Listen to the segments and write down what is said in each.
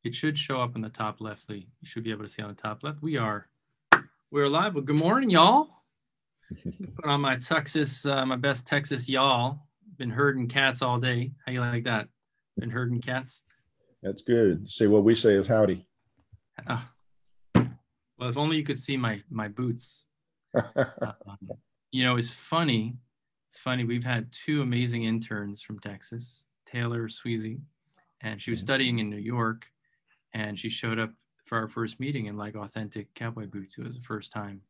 It should show up in the top left, Lee. You should be able to see on the top left. We're live. Well, good morning, y'all. Put on my Texas, my best Texas y'all. Been herding cats all day. How you like that? Been herding cats? That's good. See, what we say is howdy. Well, if only you could see my boots. You know, it's funny. It's funny. We've had two amazing interns from Texas, Taylor Sweezy, and she was studying in New York, and she showed up for our first meeting in like authentic cowboy boots. It was the first time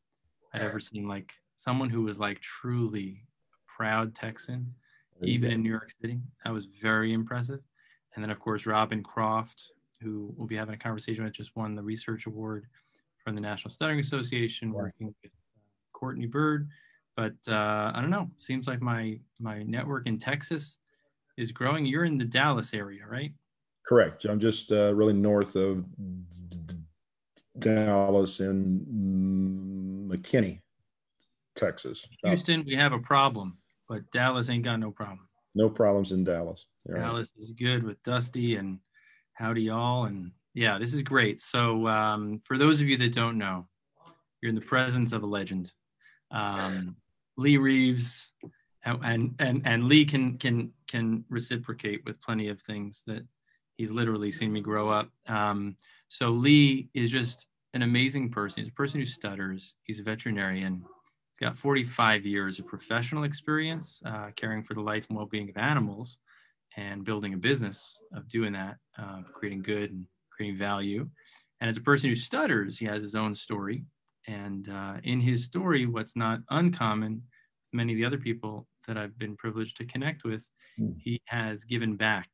I'd ever seen like someone who was like truly a proud Texan, even in New York City. That was very impressive. And then of course, Robin Croft, who we'll be having a conversation with, just won the research award from the National Stuttering Association, working with Courtney Bird. But I don't know, seems like my network in Texas is growing. You're in the Dallas area, right? Correct. I'm just really north of Dallas in McKinney, Texas. Houston, we have a problem, but Dallas ain't got no problem. No problems in Dallas. Dallas is good with Dusty and howdy y'all. And yeah, this is great. So for those of you that don't know, you're in the presence of a legend. Lee Reeves, and Lee can reciprocate with plenty of things that he's literally seen me grow up. So Lee is just an amazing person. He's a person who stutters. He's a veterinarian. He's got 45 years of professional experience caring for the life and well-being of animals and building a business of doing that, creating good and creating value. And as a person who stutters, he has his own story. And in his story, what's not uncommon with many of the other people that I've been privileged to connect with, he has given back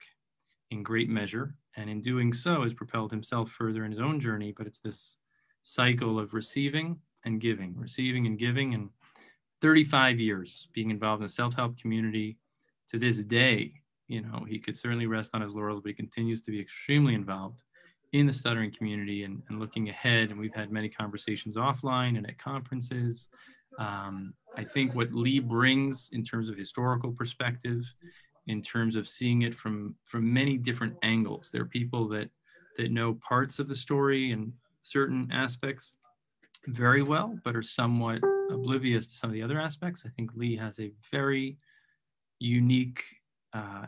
in great measure, and in doing so has propelled himself further in his own journey. But it's this cycle of receiving and giving, and 35 years being involved in the self-help community. To this day, you know, he could certainly rest on his laurels, but he continues to be extremely involved in the stuttering community and looking ahead. And we've had many conversations offline and at conferences. I think what Lee brings in terms of historical perspective, in terms of seeing it from many different angles. There are people that know parts of the story and certain aspects very well, but are somewhat oblivious to some of the other aspects. I think Lee has a very unique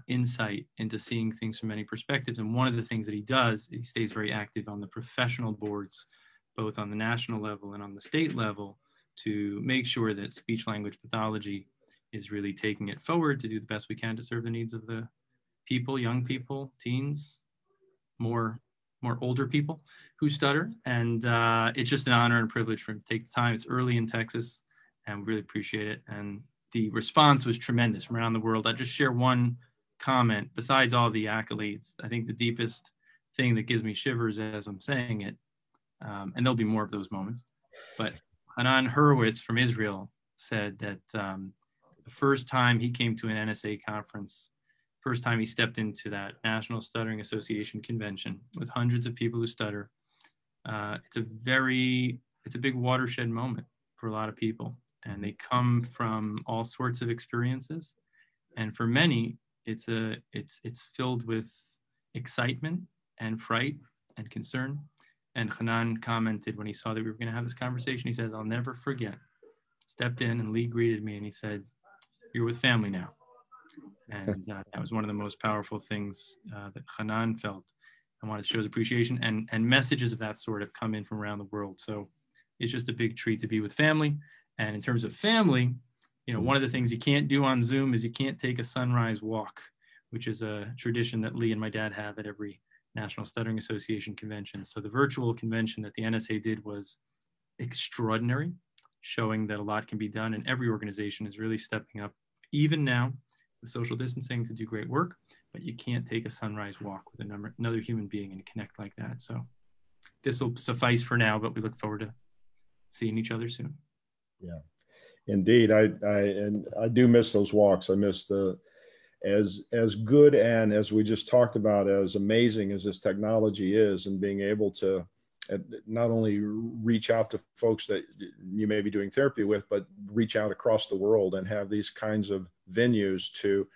insight into seeing things from many perspectives. And one of the things that he does, he stays very active on the professional boards, both on the national level and on the state level, to make sure that speech-language pathology is really taking it forward to do the best we can to serve the needs of the people, young people, teens, more older people who stutter. And it's just an honor and privilege for him to take the time. It's early in Texas, and we really appreciate it. And the response was tremendous from around the world. I'll just share one comment. Besides all the accolades, I think the deepest thing that gives me shivers as I'm saying it, and there'll be more of those moments, but Hanan Hurwitz from Israel said that the first time he came to an NSA conference, first time he stepped into that National Stuttering Association convention with hundreds of people who stutter, it's a big watershed moment for a lot of people. And they come from all sorts of experiences. And for many, it's filled with excitement and fright and concern. And Hanan commented when he saw that we were going to have this conversation, he says, "I'll never forget." Stepped in and Lee greeted me and he said, "You're with family now." And that was one of the most powerful things that Hanan felt. I wanted to show his appreciation, and messages of that sort have come in from around the world. So it's just a big treat to be with family. And in terms of family, you know, one of the things you can't do on Zoom is you can't take a sunrise walk, which is a tradition that Lee and my dad have at every National Stuttering Association convention. So the virtual convention that the NSA did was extraordinary, showing that a lot can be done, and every organization is really stepping up, even now with social distancing, to do great work. But you can't take a sunrise walk with another human being and connect like that. So this will suffice for now, but we look forward to seeing each other soon. Yeah, indeed. I do miss those walks. I miss as good, and as we just talked about, as amazing as this technology is, and being able to not only reach out to folks that you may be doing therapy with, but reach out across the world and have these kinds of venues to,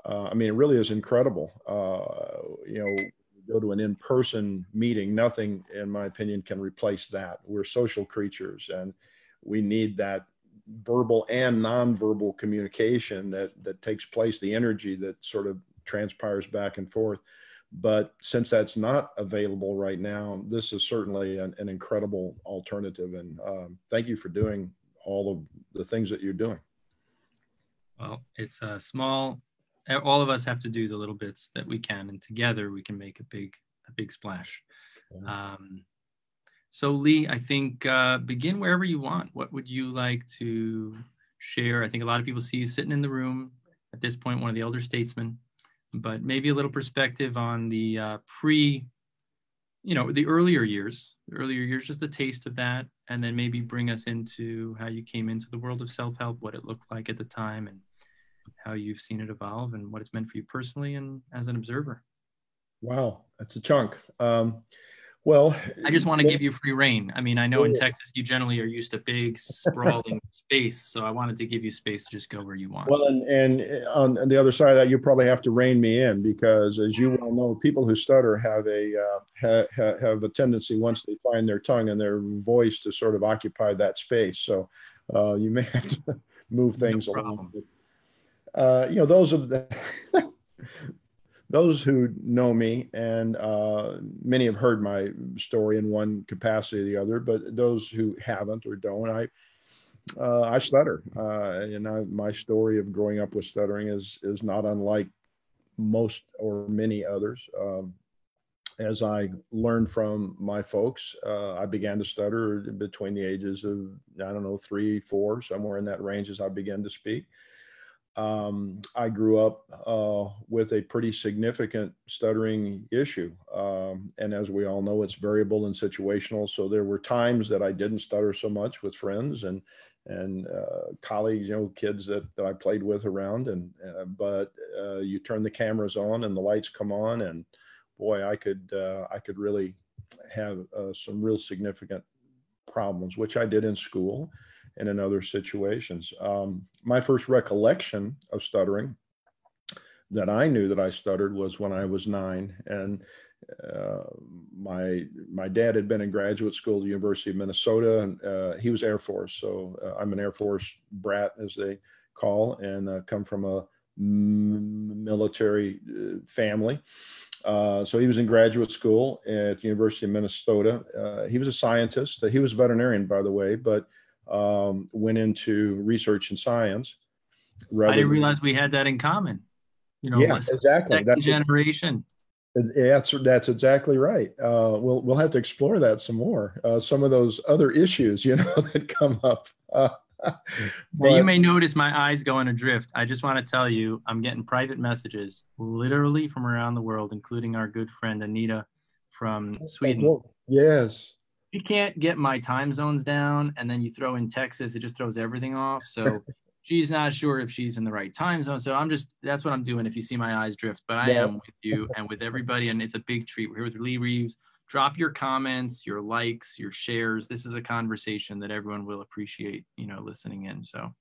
I mean, it really is incredible. You know, go to an in-person meeting, nothing, in my opinion, can replace that. We're social creatures, and we need that verbal and nonverbal communication that takes place, the energy that sort of transpires back and forth. But since that's not available right now, this is certainly an incredible alternative. And thank you for doing all of the things that you're doing. Well, it's a small, all of us have to do the little bits that we can, and together we can make a big splash. Yeah. So Lee, I think begin wherever you want. What would you like to share? I think a lot of people see you sitting in the room at this point, one of the elder statesmen, but maybe a little perspective on the the earlier years, just a taste of that, and then maybe bring us into how you came into the world of self-help, what it looked like at the time, and how you've seen it evolve, and what it's meant for you personally and as an observer. Wow, that's a chunk. Well, I just want to give you free reign. I mean, I know in Texas, you generally are used to big, sprawling space. So I wanted to give you space to just go where you want. Well, and on the other side of that, you probably have to rein me in, because as you well know, people who stutter have a tendency, once they find their tongue and their voice, to sort of occupy that space. So you may have to move things along. Those of the those who know me, and many have heard my story in one capacity or the other, but those who haven't or don't, I stutter. My story of growing up with stuttering is not unlike most or many others. As I learned from my folks, I began to stutter between the ages of, 3, 4, somewhere in that range, as I began to speak. I grew up with a pretty significant stuttering issue. And as we all know, it's variable and situational. So there were times that I didn't stutter so much with friends and colleagues, kids that I played with around. But you turn the cameras on and the lights come on, and boy, I could really have some real significant problems, which I did in school and in other situations. My first recollection of stuttering, that I knew that I stuttered, was when I was 9. And my dad had been in graduate school at the University of Minnesota, and he was Air Force. So I'm an Air Force brat, as they call, and come from a military family. So he was in graduate school at the University of Minnesota. He was a scientist. He was a veterinarian, by the way, but went into research and science. I didn't realize we had that in common. Yeah, exactly. That's generation. That's exactly right. We'll have to explore that some more. Some of those other issues, that come up. But you may notice my eyes going adrift. I just want to tell you, I'm getting private messages literally from around the world, including our good friend Anita from Sweden. Yes. You can't get my time zones down, and then you throw in Texas, it just throws everything off. So she's not sure if she's in the right time zone. So that's what I'm doing if you see my eyes drift. But I am with you and with everybody, and it's a big treat. We're here with Lee Reeves. Drop your comments, your likes, your shares. This is a conversation that everyone will appreciate, listening in. So.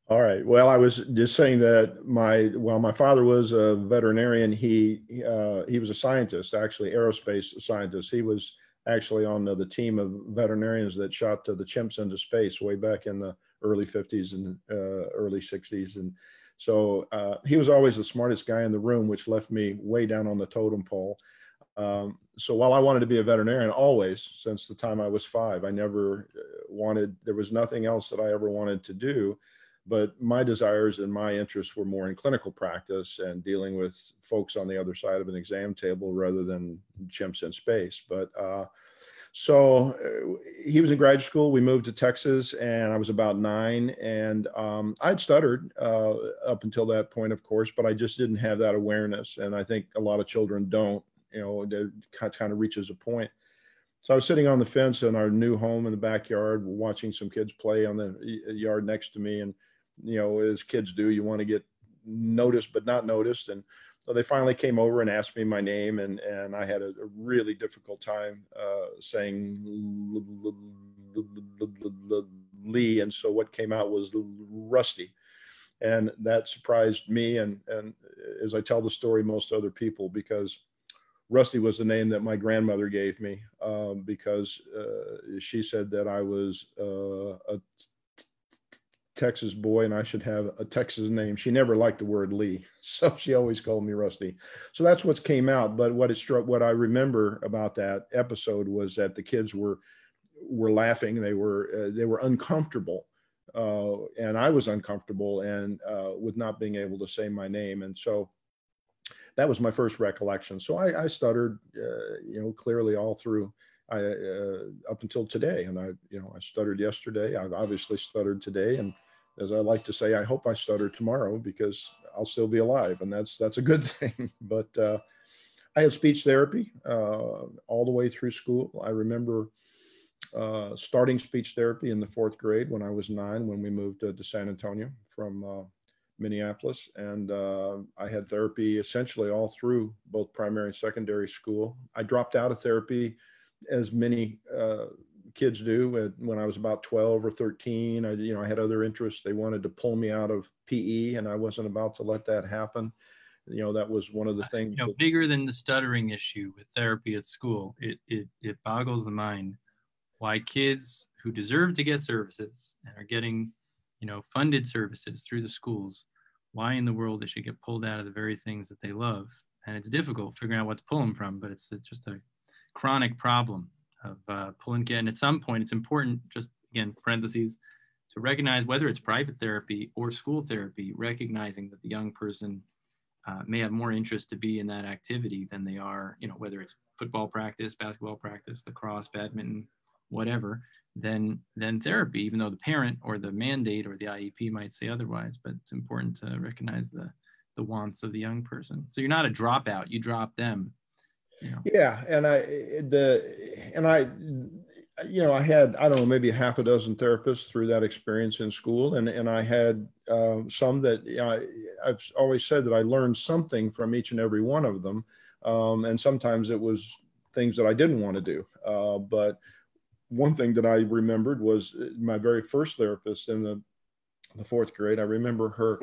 All right. Well, I was just saying that my father was a veterinarian. He was a scientist, actually, aerospace scientist. He was actually on the team of veterinarians that shot the chimps into space way back in the early 50s and early 60s. And so he was always the smartest guy in the room, which left me way down on the totem pole. So while I wanted to be a veterinarian always, since the time I was 5, I never there was nothing else that I ever wanted to do. But my desires and my interests were more in clinical practice and dealing with folks on the other side of an exam table rather than chimps in space. But so he was in graduate school. We moved to Texas, and I was about 9. And I'd stuttered up until that point, of course, but I just didn't have that awareness. And I think a lot of children don't, it kind of reaches a point. So I was sitting on the fence in our new home in the backyard, watching some kids play on the yard next to me. And as kids do, you want to get noticed but not noticed. And so they finally came over and asked me my name, and I had a really difficult time saying Lee. And so what came out was Rusty. And that surprised me, and as I tell the story, most other people, because Rusty was the name that my grandmother gave me, because she said that I was a Texas boy and I should have a Texas name. She never liked the word Lee, so she always called me Rusty. So that's what's came out. But what I remember about that episode was that the kids were laughing. They were uncomfortable, and I was uncomfortable, and with not being able to say my name. And so that was my first recollection. So I stuttered, clearly all through up until today. And I stuttered yesterday. I've obviously stuttered today. And as I like to say, I hope I stutter tomorrow because I'll still be alive. And that's a good thing. But I had speech therapy all the way through school. I remember starting speech therapy in the 4th grade when I was 9, when we moved to San Antonio from Minneapolis. And I had therapy essentially all through both primary and secondary school. I dropped out of therapy, as many kids do, when I was about 12 or 13. I had other interests. They wanted to pull me out of PE, and I wasn't about to let that happen. That was one of the things. Bigger than the stuttering issue with therapy at school, it boggles the mind why kids who deserve to get services and are getting funded services through the schools, why in the world they should get pulled out of the very things that they love. And it's difficult figuring out what to pull them from, but it's just a chronic problem of pull and get. And at some point, it's important, just again, parentheses, to recognize whether it's private therapy or school therapy, recognizing that the young person may have more interest to be in that activity than they are, whether it's football practice, basketball practice, lacrosse, badminton, whatever, than therapy, even though the parent or the mandate or the IEP might say otherwise. But it's important to recognize the wants of the young person. So you're not a dropout, you drop them. Yeah. And I had, I don't know, maybe half a dozen therapists through that experience in school. And I had some that I've always said that I learned something from each and every one of them. And sometimes it was things that I didn't want to do. But one thing that I remembered was my very first therapist in the 4th grade. I remember her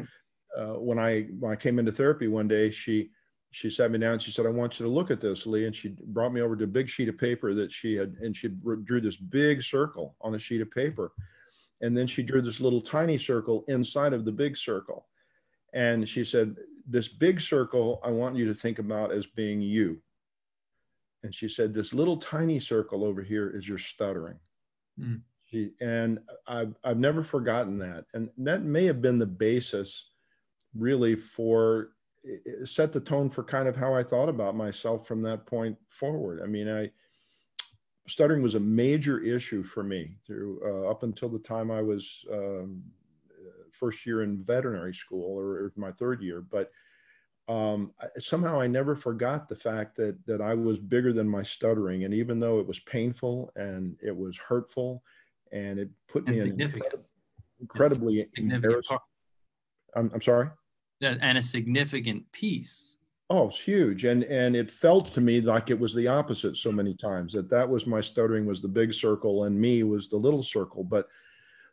when I came into therapy one day, she sat me down. She said, "I want you to look at this, Lee." And she brought me over to a big sheet of paper that she had, and she drew this big circle on a sheet of paper. And then she drew this little tiny circle inside of the big circle. And she said, "This big circle, I want you to think about as being you." And she said, "This little tiny circle over here is your stuttering." Mm. And I've never forgotten that. And that may have been the basis really for, it set the tone for kind of how I thought about myself from that point forward. I mean, stuttering was a major issue for me through up until the time I was first year in veterinary school, or my 3rd year. But somehow I never forgot the fact that I was bigger than my stuttering. And even though it was painful and it was hurtful and it put me in incredibly embarrassing. I'm sorry? And a significant piece. Oh, it's huge. And it felt to me like it was the opposite so many times, that was my stuttering was the big circle and me was the little circle. But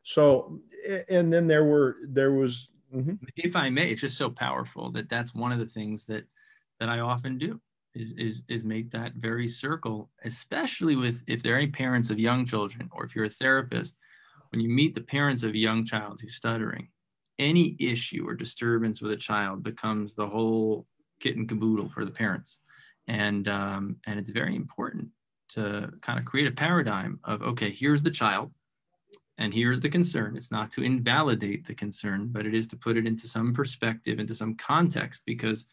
so, and then there was, mm-hmm. If I may, it's just so powerful that's one of the things that I often do is make that very circle, especially if there are any parents of young children, or if you're a therapist, when you meet the parents of a young child who's stuttering, any issue or disturbance with a child becomes the whole kit and caboodle for the parents. And it's very important to kind of create a paradigm of, okay, here's the child and here's the concern. It's not to invalidate the concern, but it is to put it into some perspective, into some context, because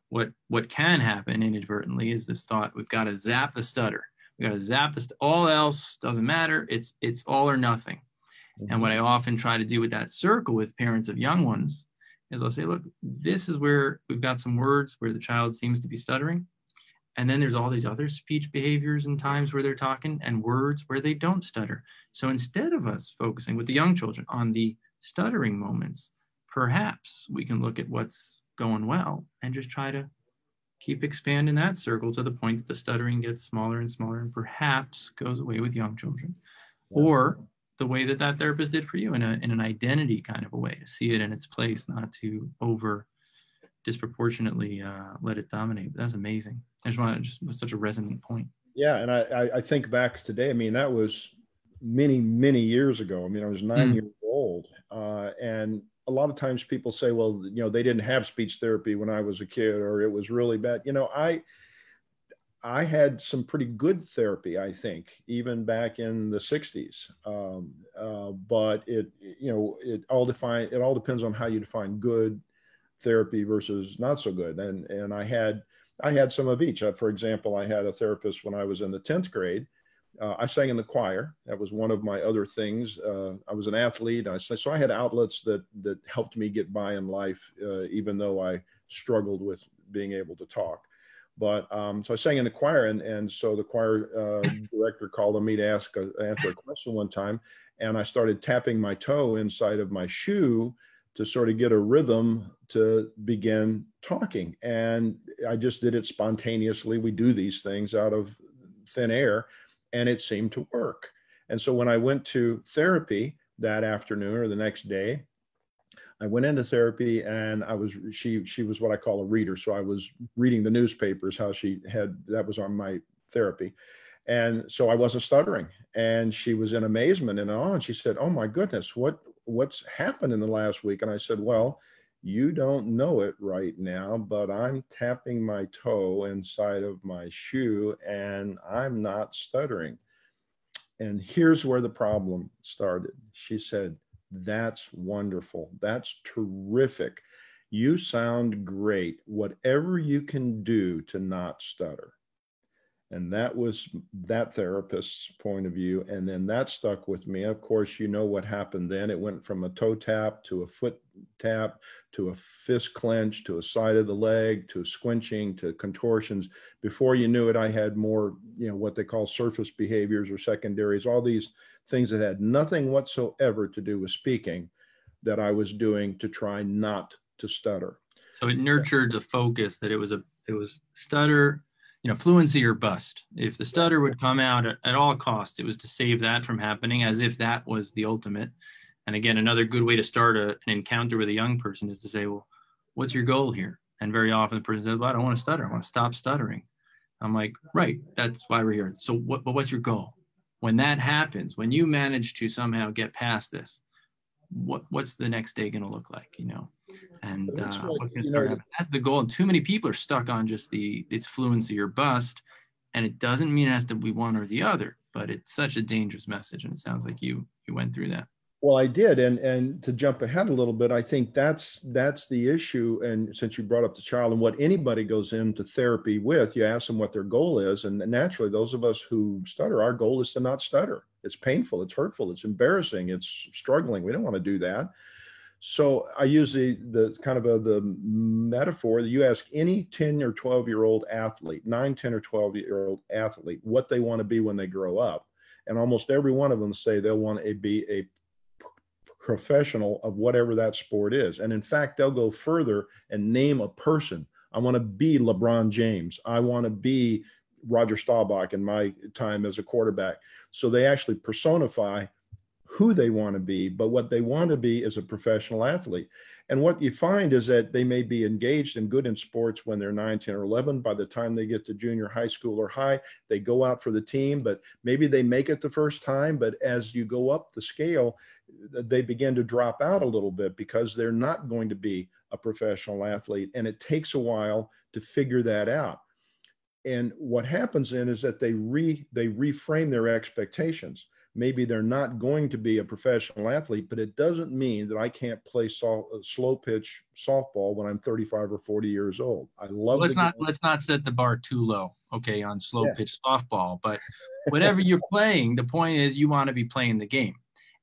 what can happen inadvertently is this thought, we've got to zap the stutter. We got to zap all else doesn't matter. It's all or nothing. And what I often try to do with that circle with parents of young ones is I'll say, look, this is where we've got some words where the child seems to be stuttering. And then there's all these other speech behaviors and times where they're talking and words where they don't stutter. So instead of us focusing with the young children on the stuttering moments, perhaps we can look at what's going well and just try to keep expanding that circle to the point that the stuttering gets smaller and smaller and perhaps goes away with young children. Yeah. Or the way that therapist did for you in an identity kind of a way, to see it in its place, not to disproportionately let it dominate. That's amazing. I just want to just was such a resonant point. Yeah, and I think back today. I mean, that was many years ago. I mean, I was 9 years old, and a lot of times people say, well, you know, they didn't have speech therapy when I was a kid, or it was really bad. You know, I had some pretty good therapy, I think, even back in the 60s. But it all depends on how you define good therapy versus not so good. And I had some of each. For example, I had a therapist when I was in the 10th grade. I sang in the choir. That was one of my other things. I was an athlete. So I had outlets that helped me get by in life, even though I struggled with being able to talk. But so I sang in the choir, and so the choir director called on me to answer a question one time, and I started tapping my toe inside of my shoe to sort of get a rhythm to begin talking. And I just did it spontaneously. We do these things out of thin air, and it seemed to work. And so when I went to therapy that afternoon or the next day, I went into therapy, and she was what I call a reader. So I was reading the newspapers, that was on my therapy. And so I wasn't stuttering, and she was in amazement and awe. And she said, "Oh my goodness, what's happened in the last week?" And I said, "Well, you don't know it right now, but I'm tapping my toe inside of my shoe, and I'm not stuttering." And here's where the problem started. She said, "That's wonderful. That's terrific. You sound great. Whatever you can do to not stutter." And that was that therapist's point of view. And then that stuck with me. Of course, you know what happened then. It went from a toe tap to a foot tap to a fist clench to a side of the leg to squinching to contortions. Before you knew it, I had more, what they call surface behaviors or secondaries, all these things that had nothing whatsoever to do with speaking that I was doing to try not to stutter. So it nurtured the focus that it was stutter, fluency or bust. If the stutter would come out at all costs, it was to save that from happening, as if that was the ultimate. And again, another good way to start an encounter with a young person is to say, well, what's your goal here? And very often the person says, well, I don't want to stutter. I want to stop stuttering. I'm like, right, that's why we're here. So what's your goal? When that happens, when you manage to somehow get past this, what's the next day going to look like, And that's the goal. And too many people are stuck on just it's fluency or bust, and it doesn't mean it has to be one or the other, but it's such a dangerous message. And it sounds like you went through that. Well, I did. And to jump ahead a little bit, I think that's the issue. And since you brought up the child and what anybody goes into therapy with, you ask them what their goal is. And naturally, those of us who stutter, our goal is to not stutter. It's painful, it's hurtful, it's embarrassing, it's struggling. We don't want to do that. So I use the kind of the metaphor that you ask any 10 or 12-year-old athlete, 9, 10 or 12-year-old athlete, what they want to be when they grow up. And almost every one of them say they'll want to be a professional of whatever that sport is. And in fact, they'll go further and name a person. I want to be LeBron James. I want to be Roger Staubach in my time as a quarterback. So they actually personify who they want to be, but what they want to be is a professional athlete. And what you find is that they may be engaged and good in sports when they're 9, 10, or 11. By the time they get to junior high school or high, they go out for the team, but maybe they make it the first time. But as you go up the scale, they begin to drop out a little bit because they're not going to be a professional athlete. And it takes a while to figure that out. And what happens then is that they reframe their expectations. Maybe they're not going to be a professional athlete, but it doesn't mean that I can't play slow pitch softball when I'm 35 or 40 years old. I love. Let's not set the bar too low, okay, on slow pitch softball. But whatever you're playing, the point is you want to be playing the game,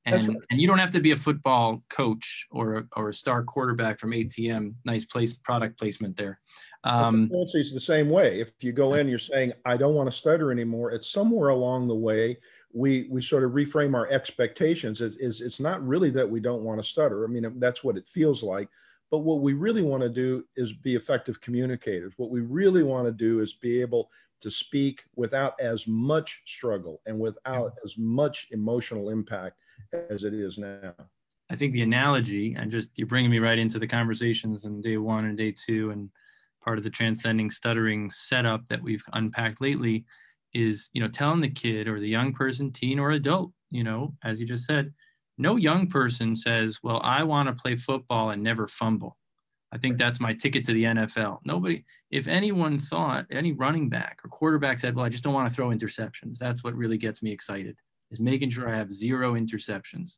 and you don't have to be a football coach or a star quarterback from ATM. Nice product placement there. It's the same way. If you go in, you're saying I don't want to stutter anymore. It's somewhere along the way we sort of reframe our expectations. It's not really that we don't want to stutter. I mean, that's what it feels like. But what we really want to do is be effective communicators. What we really want to do is be able to speak without as much struggle and without as much emotional impact as it is now. I think the analogy, and just you're bringing me right into the conversations in day 1 and day 2 and part of the transcending stuttering setup that we've unpacked lately is, telling the kid or the young person, teen or adult, as you just said, no young person says, well, I want to play football and never fumble. I think that's my ticket to the NFL. Nobody, if anyone thought, any running back or quarterback said, well, I just don't want to throw interceptions. That's what really gets me excited, is making sure I have 0 interceptions.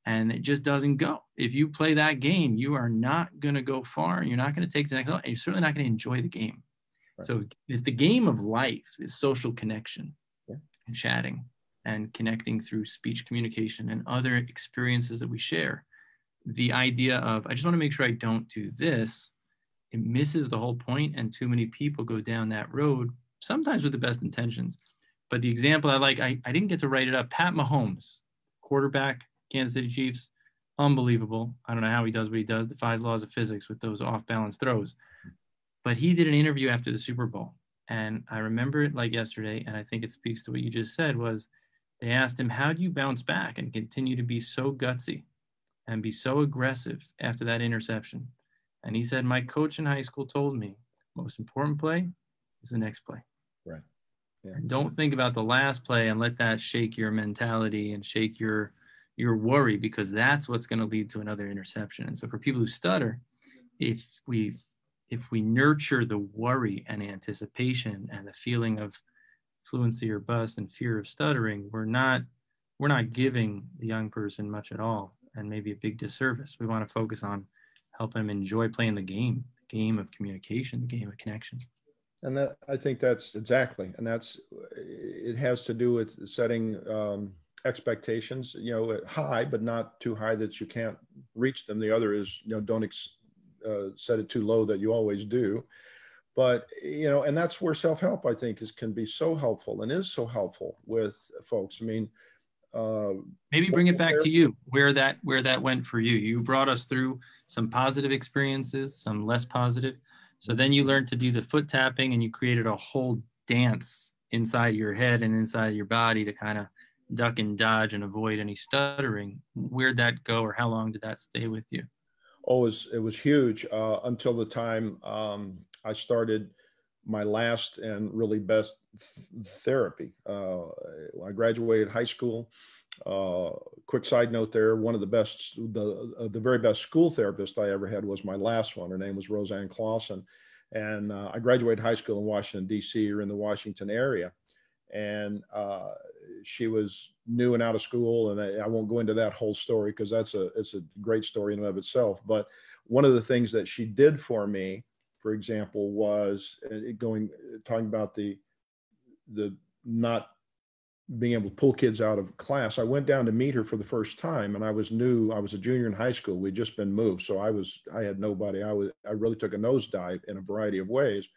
And it just doesn't go. If you play that game, you are not going to go far. You're not going to take the next level, and you're certainly not going to enjoy the game. Right. So if the game of life is social connection and chatting and connecting through speech communication and other experiences that we share, the idea of, I just want to make sure I don't do this, it misses the whole point, and too many people go down that road, sometimes with the best intentions. But the example I like, I didn't get to write it up, Pat Mahomes, quarterback, Kansas City Chiefs, unbelievable. I don't know how he does what he does, defies laws of physics with those off-balance throws. But he did an interview after the Super Bowl, and I remember it like yesterday, and I think it speaks to what you just said, was they asked him, how do you bounce back and continue to be so gutsy and be so aggressive after that interception? And he said, my coach in high school told me, most important play is the next play. Right. Yeah. And don't think about the last play and let that shake your mentality and shake your worry, because that's what's going to lead to another interception. And so for people who stutter, if we nurture the worry and anticipation and the feeling of fluency or bust and fear of stuttering, we're not giving the young person much at all, and maybe a big disservice. We want to focus on helping them enjoy playing the game of communication, the game of connection. And that, I think that's exactly, and it has to do with setting expectations, high, but not too high that you can't reach them. The other is, don't set it too low that you always do. But, and that's where self-help, I think, can be so helpful and is so helpful with folks. I mean, maybe bring it back to you, where that went for you. You brought us through some positive experiences, some less positive. So then you learned to do the foot tapping, and you created a whole dance inside your head and inside your body to kind of duck and dodge and avoid any stuttering. Where'd that go, or how long did that stay with you? Oh, it was huge until the time I started my last and really best therapy. I graduated high school. Quick side note there, one of the very best school therapists I ever had was my last one. Her name was Roseanne Clausen. And I graduated high school in Washington, D.C., or in the Washington area. And she was new and out of school, and I won't go into that whole story because it's a great story in and of itself. But one of the things that she did for me, for example, was talking about the not being able to pull kids out of class. I went down to meet her for the first time, and I was new. I was a junior in high school. We'd just been moved, so I had nobody. I really took a nosedive in a variety of ways.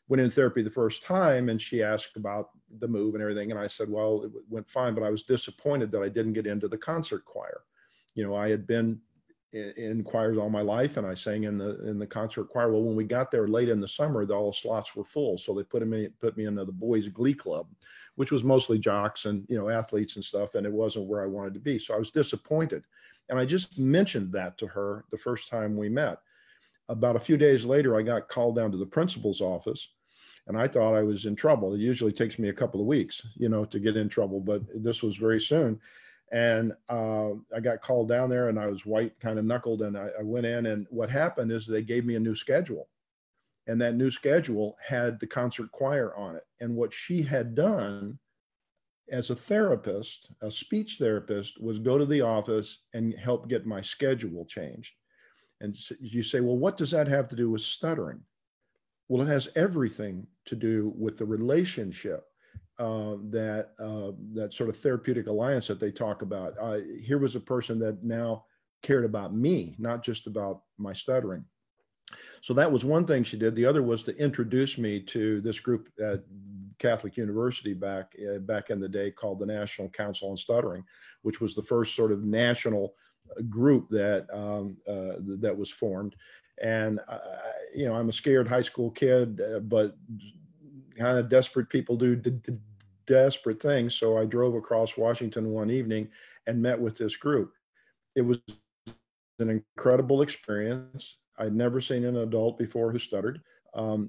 Went in therapy the first time, and she asked about the move and everything. And I said, well, it went fine, but I was disappointed that I didn't get into the concert choir. I had been in choirs all my life, and I sang in the concert choir. Well, when we got there late in the summer, all the slots were full. So they put me into the boys' glee club, which was mostly jocks and, athletes and stuff. And it wasn't where I wanted to be. So I was disappointed. And I just mentioned that to her the first time we met. About a few days later, I got called down to the principal's office, and I thought I was in trouble. It usually takes me a couple of weeks, to get in trouble, but this was very soon. And I got called down there, and I was white, kind of knuckled, and I went in, and what happened is they gave me a new schedule, and that new schedule had the concert choir on it. And what she had done as a therapist, a speech therapist, was go to the office and help get my schedule changed. And you say, well, what does that have to do with stuttering? Well, it has everything to do with the relationship, that sort of therapeutic alliance that they talk about. Here was a person that now cared about me, not just about my stuttering. So that was one thing she did. The other was to introduce me to this group at Catholic University back in the day called the National Council on Stuttering, which was the first sort of national group that was formed. And I'm a scared high school kid, but kind of desperate people do desperate things. So I drove across Washington one evening and met with this group. It was an incredible experience. I'd never seen an adult before who stuttered.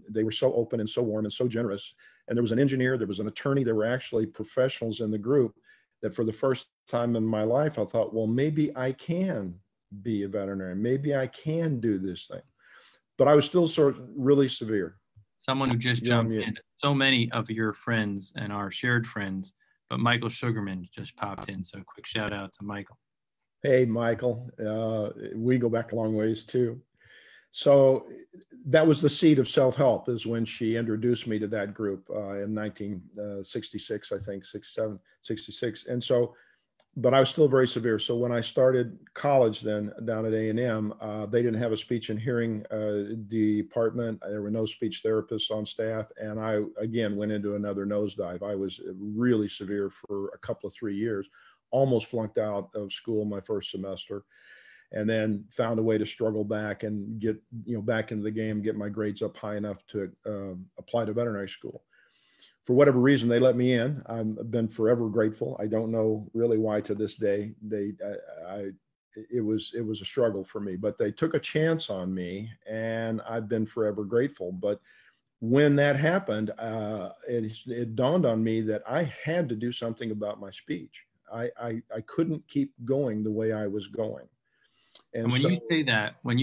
They were so open and so warm and so generous. And there was an engineer, there was an attorney, there were actually professionals in the group that for the first time in my life, I thought, well, maybe I can be a veterinarian. Maybe I can do this thing. But I was still sort of really severe. Someone who just jumped in. So many of your friends and our shared friends, but Michael Sugarman just popped in. So quick shout out to Michael. Hey, Michael. We go back a long ways too. So that was the seed of self-help, is when she introduced me to that group in 1966, I think, 67, 66. And so, but I was still very severe. So when I started college then down at A&M, they didn't have a speech and hearing department. There were no speech therapists on staff. And I, again, went into another nosedive. I was really severe for a couple of 3 years, almost flunked out of school my first semester, and then found a way to struggle back and get, back into the game, get my grades up high enough to apply to veterinary school. For whatever reason, they let me in. I've been forever grateful. I don't know really why to this day. It was a struggle for me, but they took a chance on me, and I've been forever grateful. But when that happened, it dawned on me that I had to do something about my speech. I couldn't keep going the way I was going. And when you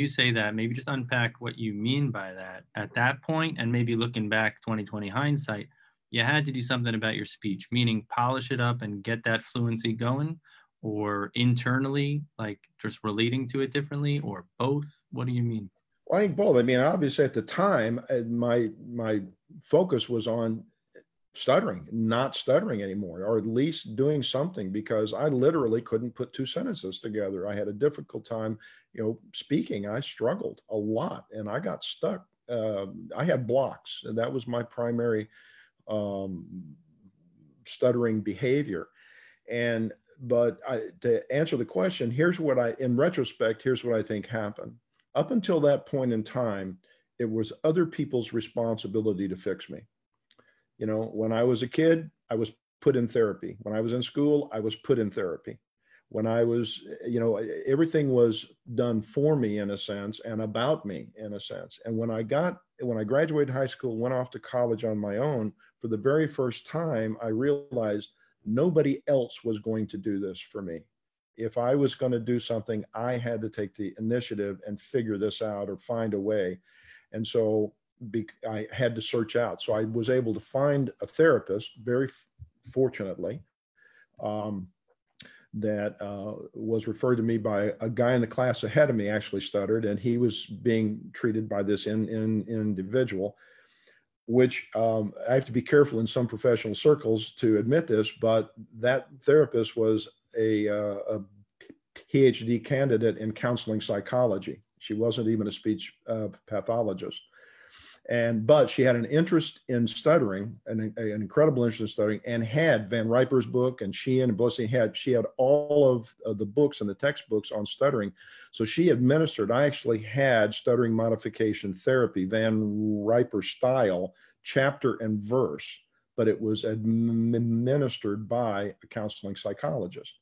say that, maybe just unpack what you mean by that at that point, and maybe looking back 2020 hindsight, you had to do something about your speech, meaning polish it up and get that fluency going, or internally, like just relating to it differently, or both? What do you mean? Well, I think both. I mean, obviously at the time, my focus was on stuttering, not stuttering anymore, or at least doing something, because I literally couldn't put two sentences together. I had a difficult time, speaking. I struggled a lot and I got stuck. I had blocks, and that was my primary stuttering behavior. But to answer the question, in retrospect, here's what I think happened. Up until that point in time, it was other people's responsibility to fix me. When I was a kid, I was put in therapy. When I was in school, I was put in therapy. When I was, everything was done for me in a sense, and about me in a sense. And when I graduated high school, went off to college on my own, for the very first time, I realized nobody else was going to do this for me. If I was going to do something, I had to take the initiative and figure this out or find a way. And so I had to search out. So I was able to find a therapist, very fortunately, that was referred to me by a guy in the class ahead of me, actually stuttered, and he was being treated by this individual, which I have to be careful in some professional circles to admit this, but that therapist was a PhD candidate in counseling psychology. She wasn't even a speech pathologist. But she had an interest in stuttering, an incredible interest in stuttering, and had Van Riper's book, and Sheehan and Blessing she had all of the books and the textbooks on stuttering. So she administered, I actually had stuttering modification therapy, Van Riper style, chapter and verse, but it was administered by a counseling psychologist.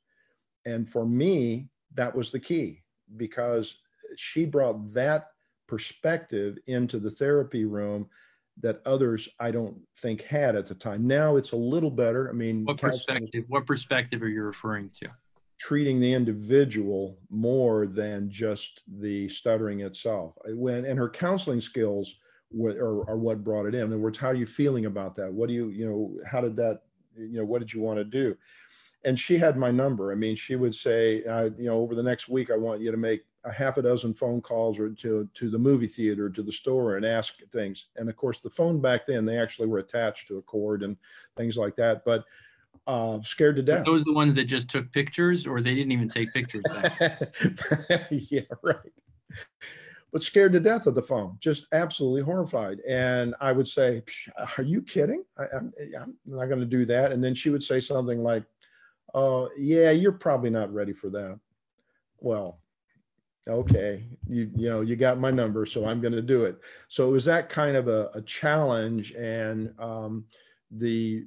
And for me, that was the key, because she brought that perspective into the therapy room that others, I don't think, had at the time. Now it's a little better. I mean, what perspective are you referring to? Treating the individual more than just the stuttering itself. And her counseling skills are what brought it in. In other words, how are you feeling about that? What do you, how did that, what did you want to do? And she had my number. I mean, she would say, over the next week, I want you to make a half a dozen phone calls, or to the movie theater, to the store, and ask things. And of course, the phone back then, they actually were attached to a cord and things like that, but scared to death. Were those the ones that just took pictures, or they didn't even take pictures back? Yeah, right. But scared to death of the phone, just absolutely horrified. And I would say, are you kidding? I'm not going to do that. And then she would say something like, oh, yeah, you're probably not ready for that. Well, okay, you got my number, so I'm going to do it. So it was that kind of a challenge, and the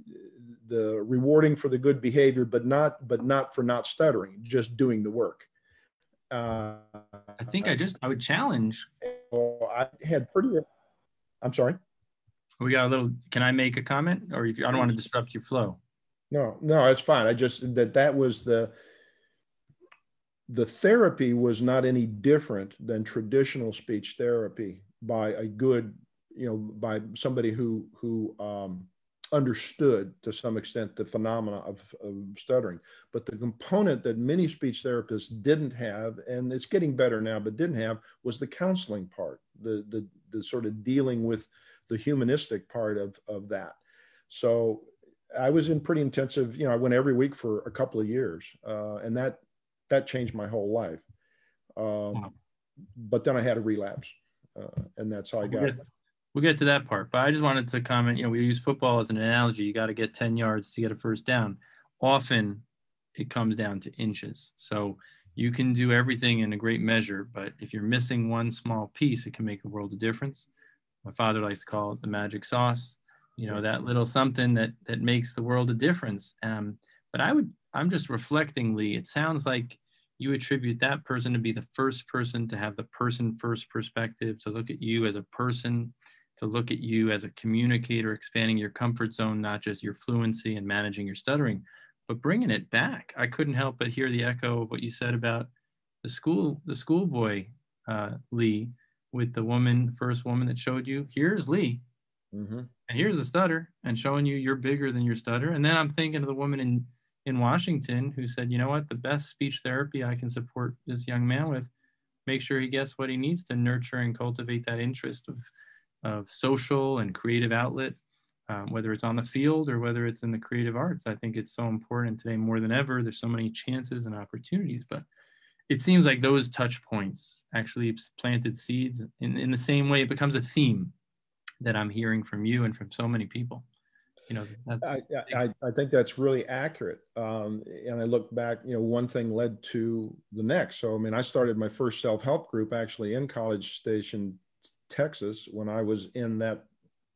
rewarding for the good behavior, but not for not stuttering, just doing the work. Uh, I think I would challenge. I had pretty, I'm sorry. We got a little, can I make a comment? Or if, I don't want to disrupt your flow. No, no, it's fine. I just, that was the therapy was not any different than traditional speech therapy by a good, by somebody who understood to some extent the phenomena of stuttering. But the component that many speech therapists didn't have, and it's getting better now, but didn't have, was the counseling part, the sort of dealing with the humanistic part of that. So I was in pretty intensive, I went every week for a couple of years, and that changed my whole life. But then I had a relapse, and that's how I got. We'll get to that part, but I just wanted to comment, we use football as an analogy. You got to get 10 yards to get a first down. Often it comes down to inches. So you can do everything in a great measure, but if you're missing one small piece, it can make a world of difference. My father likes to call it the magic sauce, that little something that makes the world a difference. But I'm just reflecting, Lee, it sounds like you attribute that person to be the first person to have the person first perspective, to look at you as a person, to look at you as a communicator, expanding your comfort zone, not just your fluency and managing your stuttering, but bringing it back. I couldn't help but hear the echo of what you said about the schoolboy, Lee, with the first woman that showed you, here's Lee, and here's the stutter, and showing you you're bigger than your stutter. And then I'm thinking of the woman in Washington who said, you know what, the best speech therapy I can support this young man with, make sure he gets what he needs to nurture and cultivate that interest of social and creative outlet, whether it's on the field or whether it's in the creative arts. I think it's so important today more than ever. There's so many chances and opportunities, but it seems like those touch points actually planted seeds in the same way. It becomes a theme that I'm hearing from you and from so many people. I think that's really accurate. And I look back, one thing led to the next. So, I mean, I started my first self-help group actually in College Station, Texas, when I was in that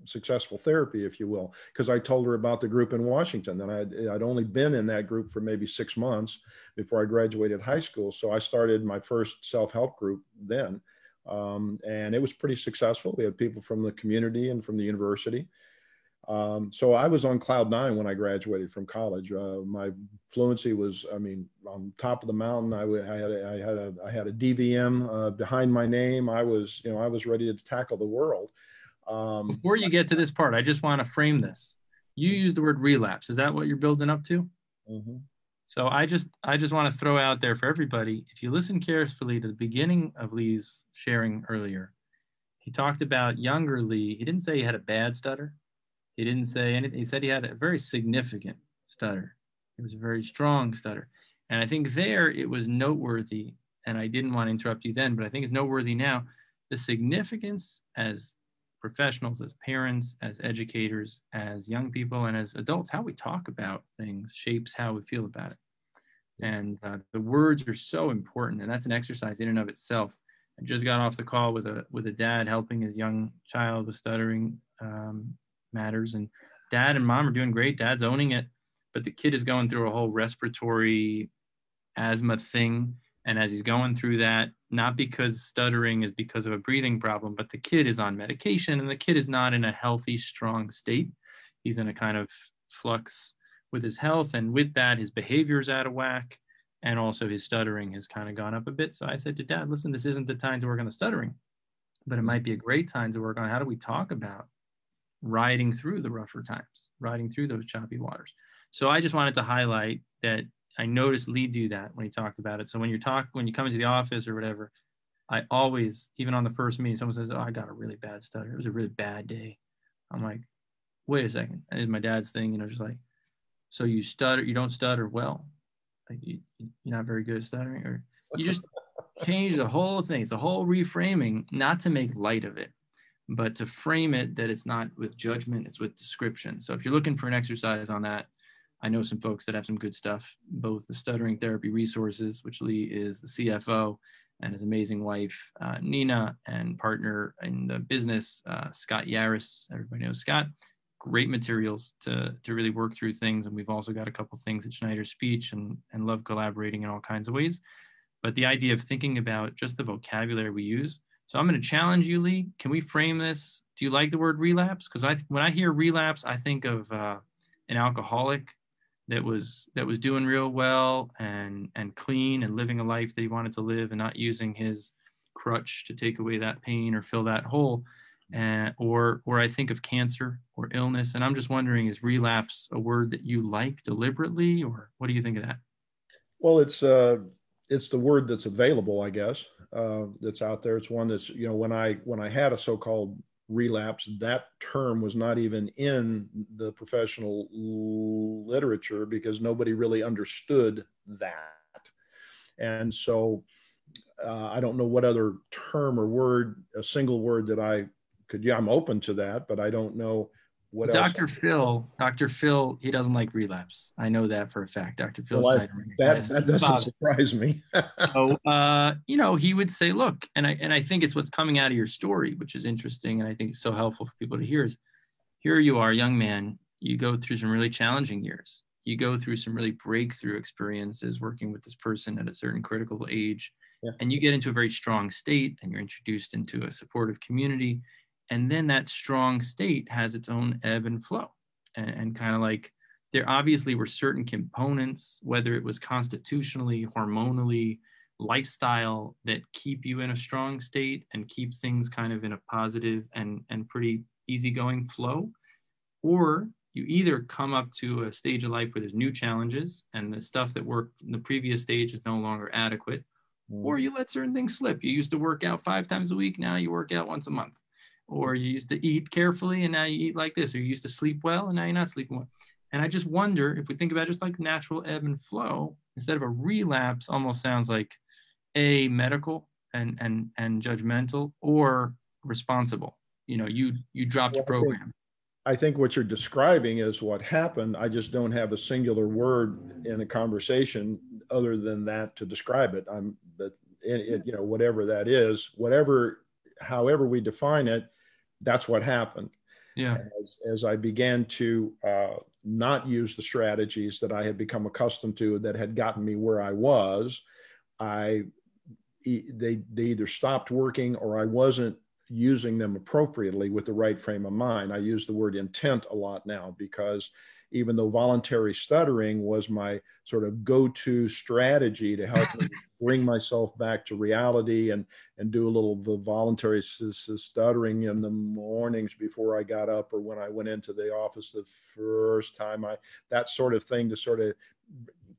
successful therapy, if you will, because I told her about the group in Washington. And I'd only been in that group for maybe 6 months before I graduated high school. So I started my first self-help group then. And it was pretty successful. We had people from the community and from the university. So I was on cloud 9 when I graduated from college. My fluency was, on top of the mountain. I had a DVM behind my name. I was ready to tackle the world. Before you get to this part, I just want to frame this. You use the word relapse. Is that what you're building up to? Mm-hmm. So I just want to throw out there for everybody, if you listen carefully to the beginning of Lee's sharing earlier, he talked about younger Lee. He didn't say he had a bad stutter. He didn't say anything. He said he had a very significant stutter. It was a very strong stutter. And I think there it was noteworthy, and I didn't want to interrupt you then, but I think it's noteworthy now, the significance as professionals, as parents, as educators, as young people, and as adults, how we talk about things shapes how we feel about it. And the words are so important, and that's an exercise in and of itself. I just got off the call with a dad helping his young child with stuttering matters, and dad and mom are doing great. Dad's owning it, but the kid is going through a whole respiratory asthma thing. And as he's going through that, not because stuttering is because of a breathing problem, but the kid is on medication and the kid is not in a healthy, strong state. He's in a kind of flux with his health. And with that, his behavior is out of whack. And also his stuttering has kind of gone up a bit. So I said to dad, listen, this isn't the time to work on the stuttering, but it might be a great time to work on how do we talk about riding through the rougher times, riding through those choppy waters. So I just wanted to highlight that I noticed Lee do that when he talked about it. So when you come into the office or whatever, I always, even on the first meeting, someone says, oh, I got a really bad stutter. It was a really bad day. I'm like, wait a second. And it's my dad's thing, just like, so you don't stutter well. Like you're not very good at stuttering, or you just change the whole thing. It's a whole reframing, not to make light of it, but to frame it that it's not with judgment, it's with description. So if you're looking for an exercise on that, I know some folks that have some good stuff, both the Stuttering Therapy Resources, which Lee is the CFO, and his amazing wife, Nina, and partner in the business, Scott Yaris. Everybody knows Scott. Great materials to really work through things. And we've also got a couple things at Schneider Speech and love collaborating in all kinds of ways. but the idea of thinking about just the vocabulary we use. So I'm going to challenge you, Lee. Can we frame this? Do you like the word relapse? Because when I hear relapse, I think of an alcoholic that was doing real well and clean and living a life that he wanted to live and not using his crutch to take away that pain or fill that hole. Or I think of cancer or illness. And I'm just wondering, is relapse a word that you like deliberately, or what do you think of that? Well, it's the word that's available, I guess, that's out there. It's one that's, when I had a so-called relapse, that term was not even in the professional literature because nobody really understood that. And so I don't know what other term or word, a single word that I could, I'm open to that, but I don't know what else. Dr. Phil, he doesn't like relapse. I know that for a fact. Dr. Phil Well, Schneider. that doesn't surprise me. So, he would say, look, and I think it's what's coming out of your story, which is interesting. And I think it's so helpful for people to hear is, here you are, young man, you go through some really challenging years. You go through some really breakthrough experiences working with this person at a certain critical age. Yeah. And you get into a very strong state and you're introduced into a supportive community. And then that strong state has its own ebb and flow. And kind of like, there obviously were certain components, whether it was constitutionally, hormonally, lifestyle, that keep you in a strong state and keep things kind of in a positive and pretty easygoing flow. Or you either come up to a stage of life where there's new challenges and the stuff that worked in the previous stage is no longer adequate, or you let certain things slip. You used to work out 5 times a week, now you work out once a month. Or you used to eat carefully and now you eat like this. Or you used to sleep well and now you're not sleeping well. And I just wonder if we think about just like natural ebb and flow, instead of a relapse, almost sounds like a medical and judgmental, or responsible. You dropped the program. I think what you're describing is what happened. I just don't have a singular word in a conversation other than that to describe it. Whatever that is, however we define it, that's what happened. Yeah. As I began to not use the strategies that I had become accustomed to that had gotten me where I was, they either stopped working or I wasn't using them appropriately with the right frame of mind. I use the word intent a lot now because even though voluntary stuttering was my sort of go-to strategy to help me bring myself back to reality and do a little voluntary stuttering in the mornings before I got up or when I went into the office the first time, that sort of thing to sort of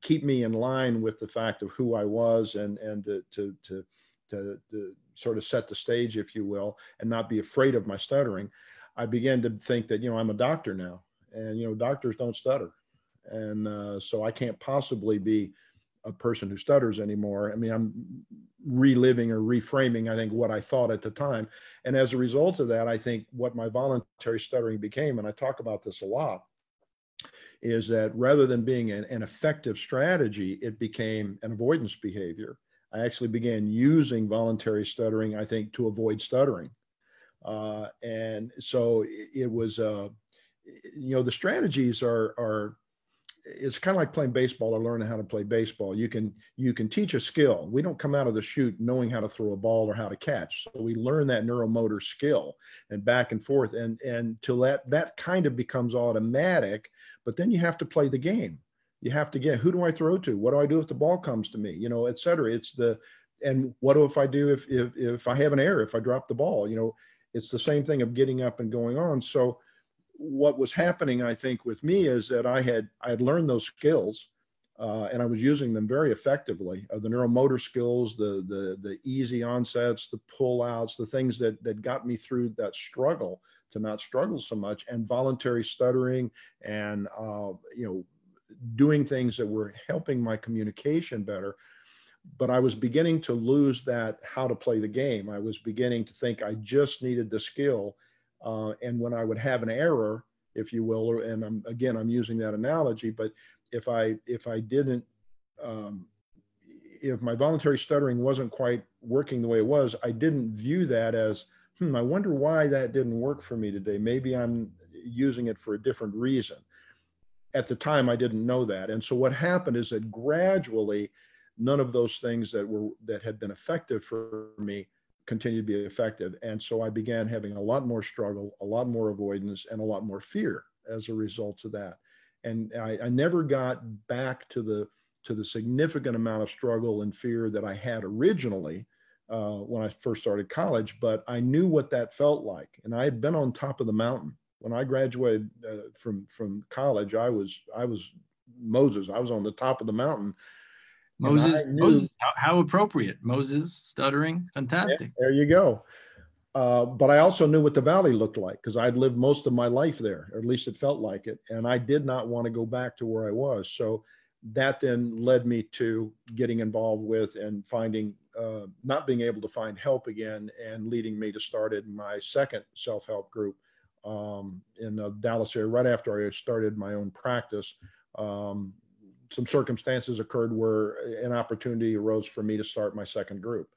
keep me in line with the fact of who I was and to sort of set the stage, if you will, and not be afraid of my stuttering. I began to think that, I'm a doctor now. And, doctors don't stutter. And so I can't possibly be a person who stutters anymore. I mean, I'm reliving or reframing, I think, what I thought at the time. And as a result of that, I think what my voluntary stuttering became, and I talk about this a lot, is that rather than being an effective strategy, it became an avoidance behavior. I actually began using voluntary stuttering, I think, to avoid stuttering. And so it was, the strategies are it's kind of like playing baseball or learning how to play baseball. You can teach a skill. We don't come out of the chute knowing how to throw a ball or how to catch. So we learn that neuromotor skill and back and forth. And till that kind of becomes automatic, but then you have to play the game. You have to get, who do I throw to? What do I do if the ball comes to me? Et cetera. And what do if I do if I have an error, if I drop the ball? It's the same thing of getting up and going on. So what was happening, I think, with me is that I had learned those skills and I was using them very effectively. The neuromotor skills, the easy onsets, the pull-outs, the things that got me through that struggle to not struggle so much, and voluntary stuttering and doing things that were helping my communication better. But I was beginning to lose that how to play the game. I was beginning to think I just needed the skill. And when I would have an error, if you will, and I'm using that analogy, but if my voluntary stuttering wasn't quite working the way it was, I didn't view that as, I wonder why that didn't work for me today. Maybe I'm using it for a different reason. At the time, I didn't know that. And so what happened is that gradually none of those things that had been effective for me continued to be effective. And so I began having a lot more struggle, a lot more avoidance, and a lot more fear as a result of that. And I never got back to the significant amount of struggle and fear that I had originally when I first started college, but I knew what that felt like. And I had been on top of the mountain. When I graduated from college, I was Moses. I was on the top of the mountain. Moses, how appropriate. Moses, stuttering, fantastic. Yeah, there you go. But I also knew what the valley looked like because I'd lived most of my life there, or at least it felt like it. And I did not want to go back to where I was. So that then led me to getting involved with and finding, not being able to find help again, and leading me to started my second self-help group in the Dallas area right after I started my own practice. Some circumstances occurred where an opportunity arose for me to start my second group.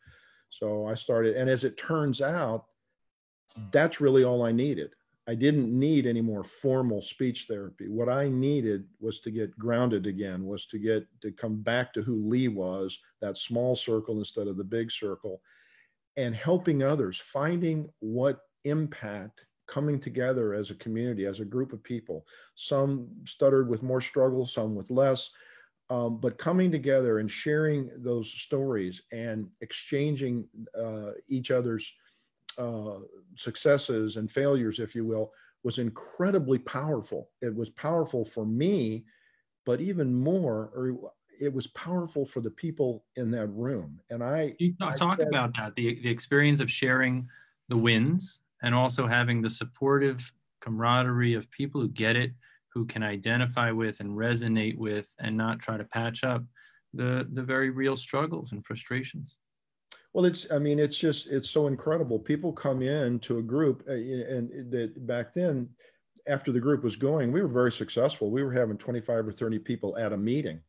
So I started, and as it turns out, that's really all I needed. I didn't need any more formal speech therapy. What I needed was to get grounded again, was to come back to who Lee was, that small circle instead of the big circle, and helping others, finding what impact coming together as a community, as a group of people. Some stuttered with more struggle, some with less, but coming together and sharing those stories and exchanging each other's successes and failures, if you will, was incredibly powerful. It was powerful for me, but even more, it was powerful for the people in that room. And you talk about that, the experience of sharing the wins and also having the supportive camaraderie of people who get it, who can identify with and resonate with, and not try to patch up the very real struggles and frustrations. Well, it's so incredible. People come in to a group, and that back then, after the group was going, we were very successful. We were having 25 or 30 people at a meeting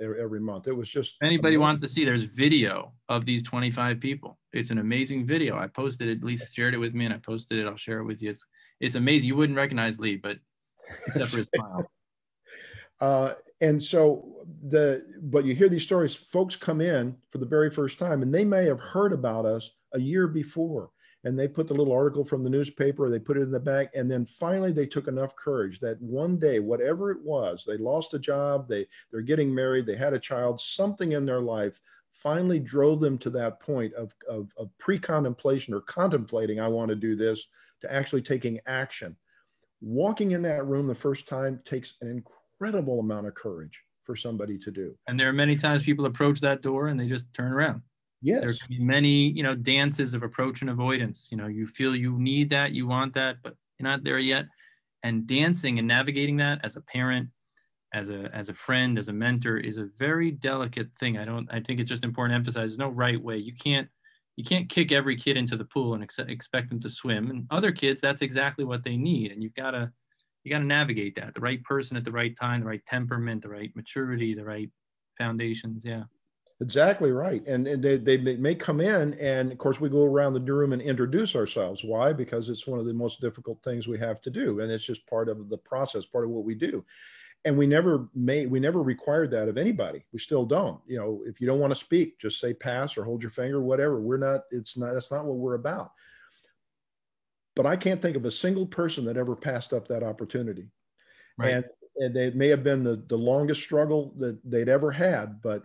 every month. It was just if anybody wants to see, there's video of these 25 people. It's an amazing video. I posted it, Lisa shared it with me, and I posted it. I'll share it with you. It's amazing. You wouldn't recognize Lee, but except for his smile. And so but you hear these stories, folks come in for the very first time, and they may have heard about us a year before, and they put the little article from the newspaper, they put it in the bag, and then finally they took enough courage that one day, whatever it was, they lost a job, they're getting married, they had a child, something in their life finally drove them to that point of pre-contemplation or contemplating, I want to do this, to actually taking action. Walking in that room the first time takes an incredible amount of courage for somebody to do. And there are many times people approach that door and they just turn around. Yes. There can be many, dances of approach and avoidance. You feel you need that, you want that, but you're not there yet. And dancing and navigating that as a parent, as a friend, as a mentor, is a very delicate thing. I think it's just important to emphasize there's no right way. You can't kick every kid into the pool and expect them to swim. And other kids, that's exactly what they need. And you gotta navigate that. The right person at the right time, the right temperament, the right maturity, the right foundations. Yeah. Exactly right. And they may come in, and of course we go around the room and introduce ourselves. Why? Because it's one of the most difficult things we have to do. And it's just part of the process, part of what we do. And we never required that of anybody. We still don't. If you don't want to speak, just say pass or hold your finger, whatever. That's not what we're about. But I can't think of a single person that ever passed up that opportunity. Right. And it may have been the longest struggle that they'd ever had, but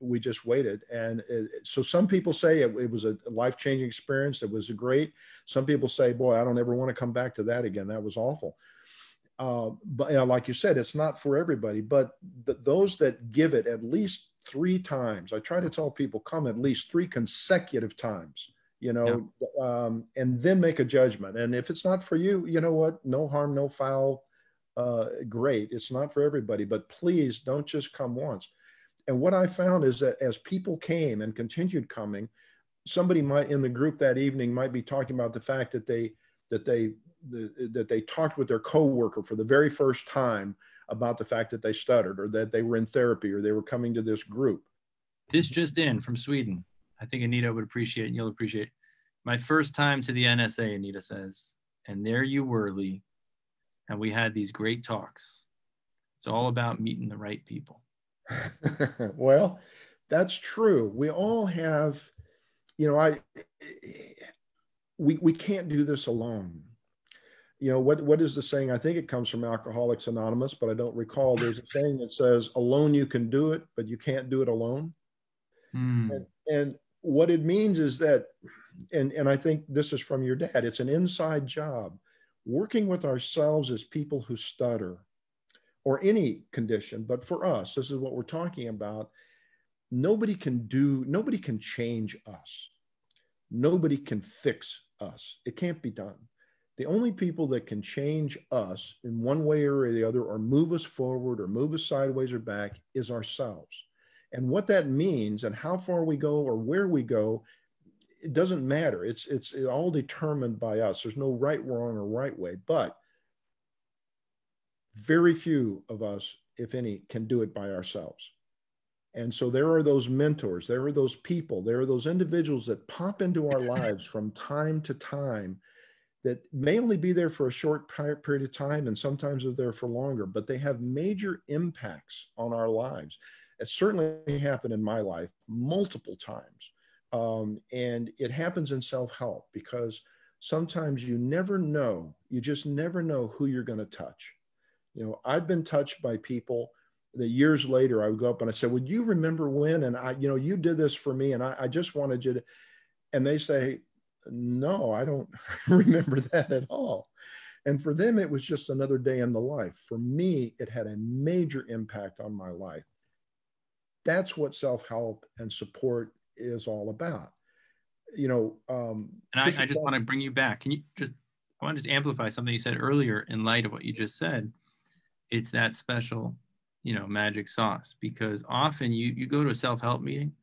we just waited. And so some people say it was a life-changing experience. It was great. Some people say, boy, I don't ever want to come back to that again. That was awful. But like you said, it's not for everybody, but those that give it at least 3 times, I try to tell people, come at least 3 consecutive times, and then make a judgment. And if it's not for you, you know what, no harm, no foul. Great. It's not for everybody, but please don't just come once. And what I found is that as people came and continued coming, somebody might in the group that evening might be talking about the fact that they talked with their coworker for the very first time about the fact that they stuttered, or that they were in therapy, or they were coming to this group. This just in from Sweden. I think Anita would appreciate, and you'll appreciate. My first time to the NSA, Anita says, and there you were, Lee, and we had these great talks. It's all about meeting the right people. Well, That's true. We all have, you know, we can't do this alone. You know, what is the saying? I think it comes from Alcoholics Anonymous, but I don't recall. There's a saying that says, alone you can do it, but you can't do it alone. Mm. And what it means is that, and I think this is from your dad, it's an inside job. Working with ourselves as people who stutter or any condition, but for us, this is what we're talking about. Nobody can change us. Nobody can fix us. It can't be done. The only people that can change us in one way or the other, or move us forward or move us sideways or back, is ourselves. And what that means and how far we go or where we go, it doesn't matter. It's all determined by us. There's no right, wrong, or right way, but very few of us, if any, can do it by ourselves. And so there are those mentors, there are those people, there are those individuals that pop into our lives from time to time that may only be there for a short period of time, and sometimes they're there for longer, but they have major impacts on our lives. It certainly happened in my life multiple times. And it happens in self-help because sometimes you never know, you just never know who you're going to touch. You know, I've been touched by people that years later I would go up and I said, would you remember when? And you did this for me and I just wanted you to, and they say, no, I don't remember that at all. And for them, it was just another day in the life. For me, it had a major impact on my life. That's what self-help and support is all about. You know, and I just want to bring you back. I want to just amplify something you said earlier in light of what you just said. It's that special, magic sauce, because often you go to a self-help meeting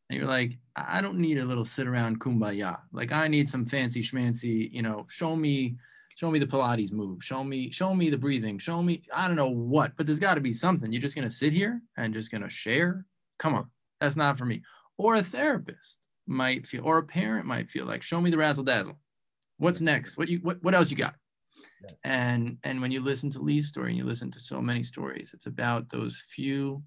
and you're like, I don't need a little sit around kumbaya. Like I need some fancy schmancy, show me the Pilates move, show me the breathing, show me, I don't know what, but there's got to be something. You're just going to sit here and just going to share. Come on, that's not for me. Or a therapist might feel, or a parent might feel like, show me the razzle dazzle. What's next? What else you got? And when you listen to Lee's story and you listen to so many stories, it's about those few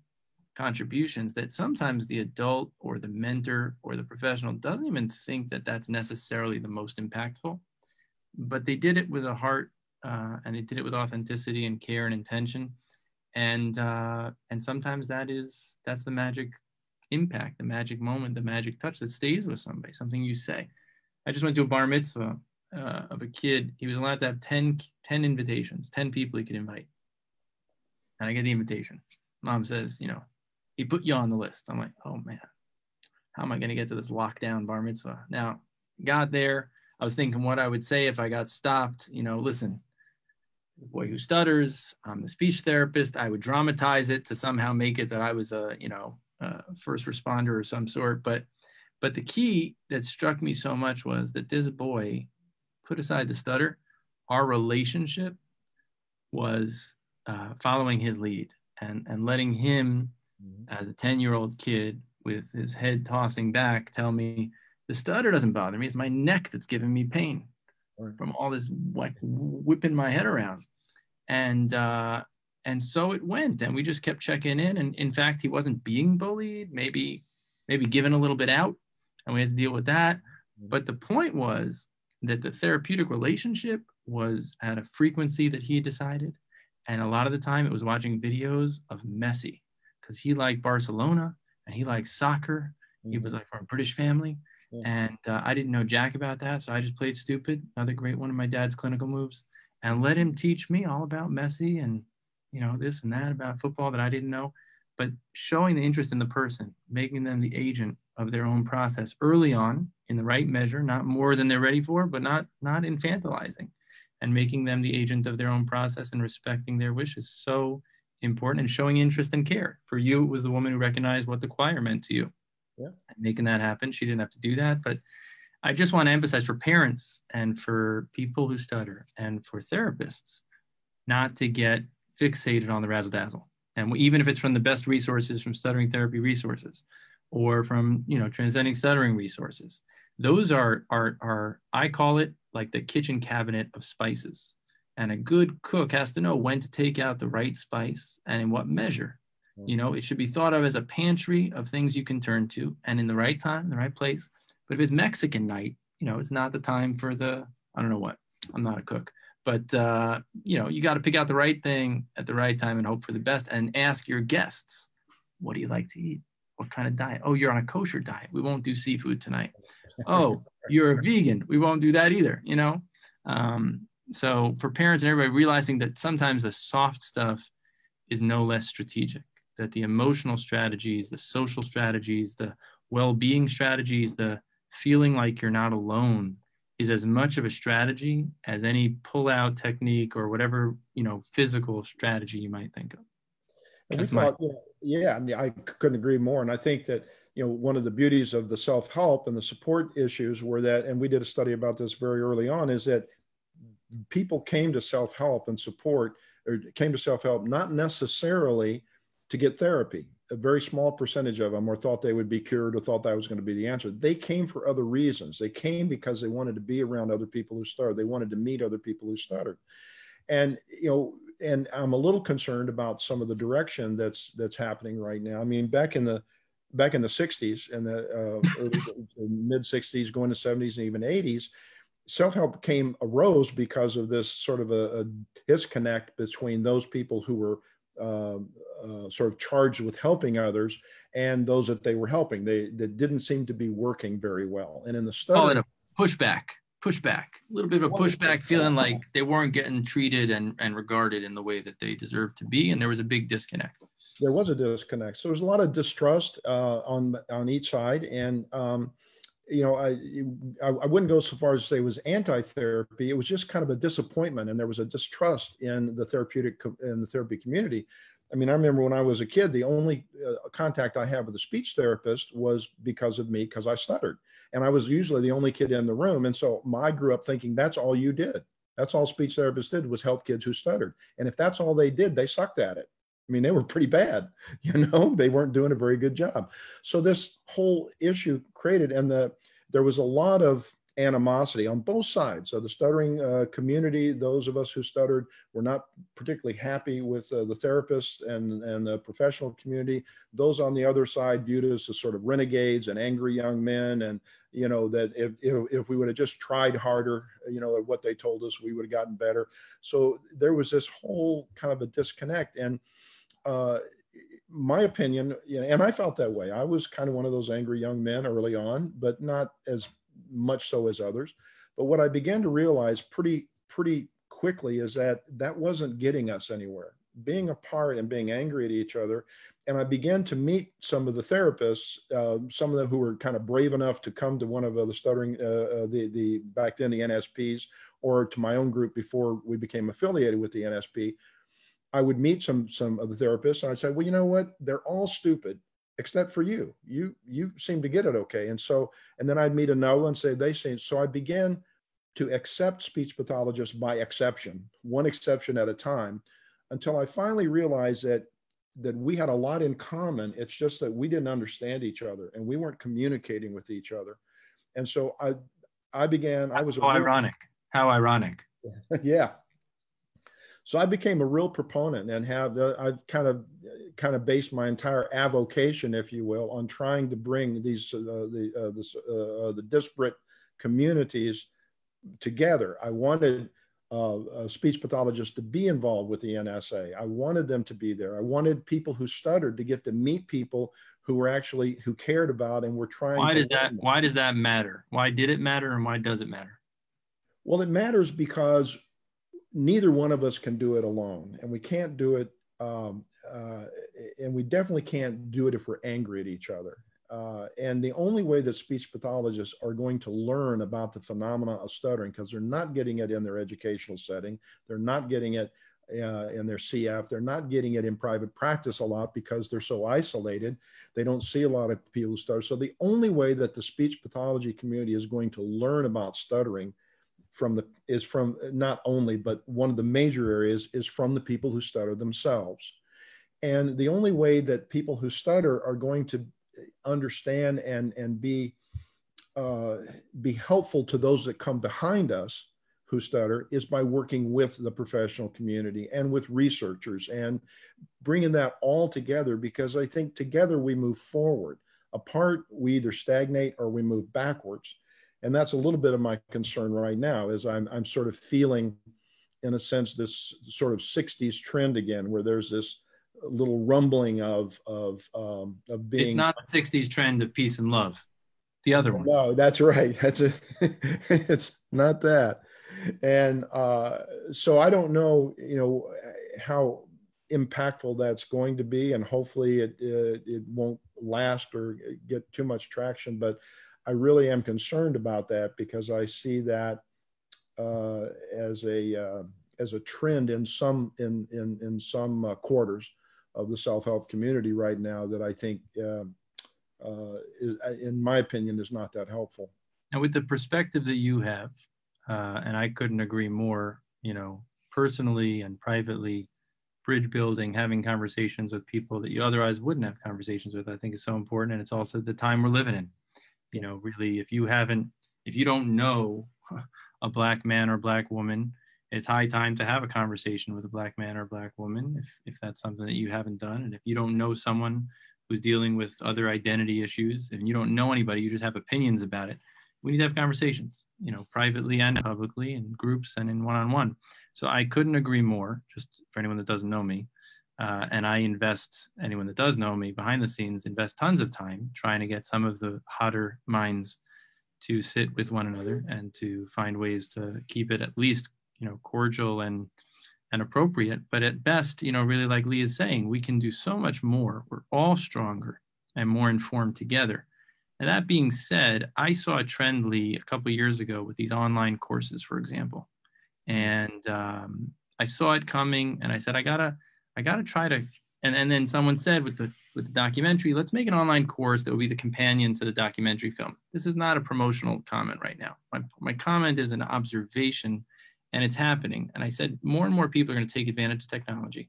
contributions that sometimes the adult or the mentor or the professional doesn't even think that that's necessarily the most impactful, but they did it with a heart and they did it with authenticity and care and intention. And sometimes that's the magic impact, the magic moment, the magic touch that stays with somebody, something you say. I just went to a bar mitzvah of a kid. He was allowed to have 10 invitations, 10 people he could invite. And I get the invitation. Mom says, he put you on the list. I'm like, oh man, how am I going to get to this lockdown bar mitzvah? Now, got there. I was thinking what I would say if I got stopped. Listen, the boy who stutters, I'm the speech therapist. I would dramatize it to somehow make it that I was a first responder or some sort. But the key that struck me so much was that this boy, put aside the stutter, our relationship was following his lead and letting him, as a 10-year-old kid with his head tossing back, tell me the stutter doesn't bother me. It's my neck that's giving me pain from all this like whipping my head around. And so it went, and we just kept checking in. And in fact, he wasn't being bullied, maybe given a little bit out, and we had to deal with that. But the point was that the therapeutic relationship was at a frequency that he decided. And a lot of the time it was watching videos of Messi, because he liked Barcelona and he liked soccer. He was like from a British family. And I didn't know jack about that. So I just played stupid, another great one of my dad's clinical moves, and let him teach me all about Messi and, this and that about football that I didn't know. But showing the interest in the person, making them the agent of their own process early on in the right measure, not more than they're ready for, but not infantilizing, and making them the agent of their own process and respecting their wishes. So important, and showing interest and care. For you, it was the woman who recognized what the choir meant to you. Yeah. And making that happen. She didn't have to do that. But I just want to emphasize for parents and for people who stutter and for therapists, not to get fixated on the razzle dazzle. And even if it's from the best resources, from Stuttering Therapy Resources or from, Transcending Stuttering Resources, those are I call it like the kitchen cabinet of spices. And a good cook has to know when to take out the right spice and in what measure. You know, it should be thought of as a pantry of things you can turn to, and in the right time, the right place. But if it's Mexican night, you know, it's not the time for the, I don't know what, I'm not a cook, but you know, you got to pick out the right thing at the right time and hope for the best, and ask your guests, what do you like to eat? What kind of diet? Oh, you're on a kosher diet. We won't do seafood tonight. Oh, you're a vegan. We won't do that either, you know? So for parents and everybody, realizing that sometimes the soft stuff is no less strategic, that the emotional strategies, the social strategies, the well-being strategies, the feeling like you're not alone is as much of a strategy as any pull-out technique or whatever, you know, physical strategy you might think of. And we thought, yeah, I mean, I couldn't agree more. And I think that, you know, one of the beauties of the self-help and the support issues were that, and we did a study about this very early on, is that people came to self-help and support, or came to self-help not necessarily to get therapy. A very small percentage of them, or thought they would be cured, or thought that was going to be the answer. They came for other reasons. They came because they wanted to be around other people who stuttered. They wanted to meet other people who stuttered. And, you know, and I'm a little concerned about some of the direction that's happening right now. I mean, back in the 60s and the mid 60s, going to 70s and even 80s, self-help arose because of this sort of a disconnect between those people who were sort of charged with helping others and those that they were helping. That didn't seem to be working very well. And in the study, call it a pushback, a little bit of a pushback, feeling like they weren't getting treated and regarded in the way that they deserved to be. And there was a big disconnect. There was a disconnect. So there was a lot of distrust on each side. And, you know, I wouldn't go so far as to say it was anti-therapy. It was just kind of a disappointment. And there was a distrust in the therapy community. I mean, I remember when I was a kid, the only contact I had with a speech therapist was because of me, because I stuttered. And I was usually the only kid in the room. And so I grew up thinking that's all you did. That's all speech therapists did, was help kids who stuttered. And if that's all they did, they sucked at it. I mean, they were pretty bad, you know, they weren't doing a very good job. So this whole issue created, and there was a lot of animosity on both sides. So the stuttering community, those of us who stuttered, were not particularly happy with the therapists and the professional community. Those on the other side viewed us as sort of renegades and angry young men. And, you know, that if we would have just tried harder, you know, at what they told us, we would have gotten better. So there was this whole kind of a disconnect. And my opinion, you know, and I felt that way. I was kind of one of those angry young men early on, but not as much so as others. But what I began to realize pretty quickly is that wasn't getting us anywhere. Being apart and being angry at each other. And I began to meet some of the therapists, some of them who were kind of brave enough to come to one of the stuttering, back then the NSPs, or to my own group before we became affiliated with the NSP. I would meet some of the therapists, and I said, well, you know what? They're all stupid except for you. You seem to get it okay. And then I'd meet another and say, they seem. So I began to accept speech pathologists by exception, one exception at a time, until I finally realized that we had a lot in common. It's just that we didn't understand each other and we weren't communicating with each other. And so I began. How ironic. Yeah. So I became a real proponent, and I've kind of based my entire avocation, if you will, on trying to bring these the disparate communities together. I wanted speech pathologists to be involved with the NSA. I wanted them to be there. I wanted people who stuttered to get to meet people who cared about and were trying. Why does that matter? Why did it matter, and why does it matter? Well, it matters because neither one of us can do it alone, and we can't do it, and we definitely can't do it if we're angry at each other. And the only way that speech pathologists are going to learn about the phenomena of stuttering, because they're not getting it in their educational setting, they're not getting it in their CF, they're not getting it in private practice a lot because they're so isolated. They don't see a lot of people who stutter. So the only way that the speech pathology community is going to learn about stuttering is from not only, but one of the major areas is from the people who stutter themselves. And the only way that people who stutter are going to understand and be helpful to those that come behind us who stutter is by working with the professional community and with researchers and bringing that all together, because I think together we move forward. Apart, we either stagnate or we move backwards. And that's a little bit of my concern right now, is I'm sort of feeling, in a sense, this sort of 60s trend again, where there's this little rumbling of being. It's not the 60s trend of peace and love. The other one. No, that's right. It's not that. And so I don't know, how impactful that's going to be, and hopefully it won't last or get too much traction. But I really am concerned about that, because I see that as a trend in some quarters of the self-help community right now that I think, in my opinion, is not that helpful. And with the perspective that you have, and I couldn't agree more, personally and privately, bridge building, having conversations with people that you otherwise wouldn't have conversations with, I think is so important. And it's also the time we're living in. Really, if you don't know a Black man or Black woman, it's high time to have a conversation with a Black man or Black woman, if that's something that you haven't done. And if you don't know someone who's dealing with other identity issues, and you don't know anybody, you just have opinions about it, we need to have conversations, privately and publicly, in groups and in one-on-one. So I couldn't agree more, just for anyone that doesn't know me. And I invest, anyone that does know me behind the scenes, invest tons of time trying to get some of the hotter minds to sit with one another and to find ways to keep it at least, cordial and appropriate. But at best, really, like Lee is saying, we can do so much more. We're all stronger and more informed together. And that being said, I saw a trend, Lee, a couple of years ago with these online courses, for example. And I saw it coming, and I said, I gotta try to, and then someone said with the documentary, let's make an online course that will be the companion to the documentary film. This is not a promotional comment right now. My comment is an observation, and it's happening. And I said, more and more people are going to take advantage of technology.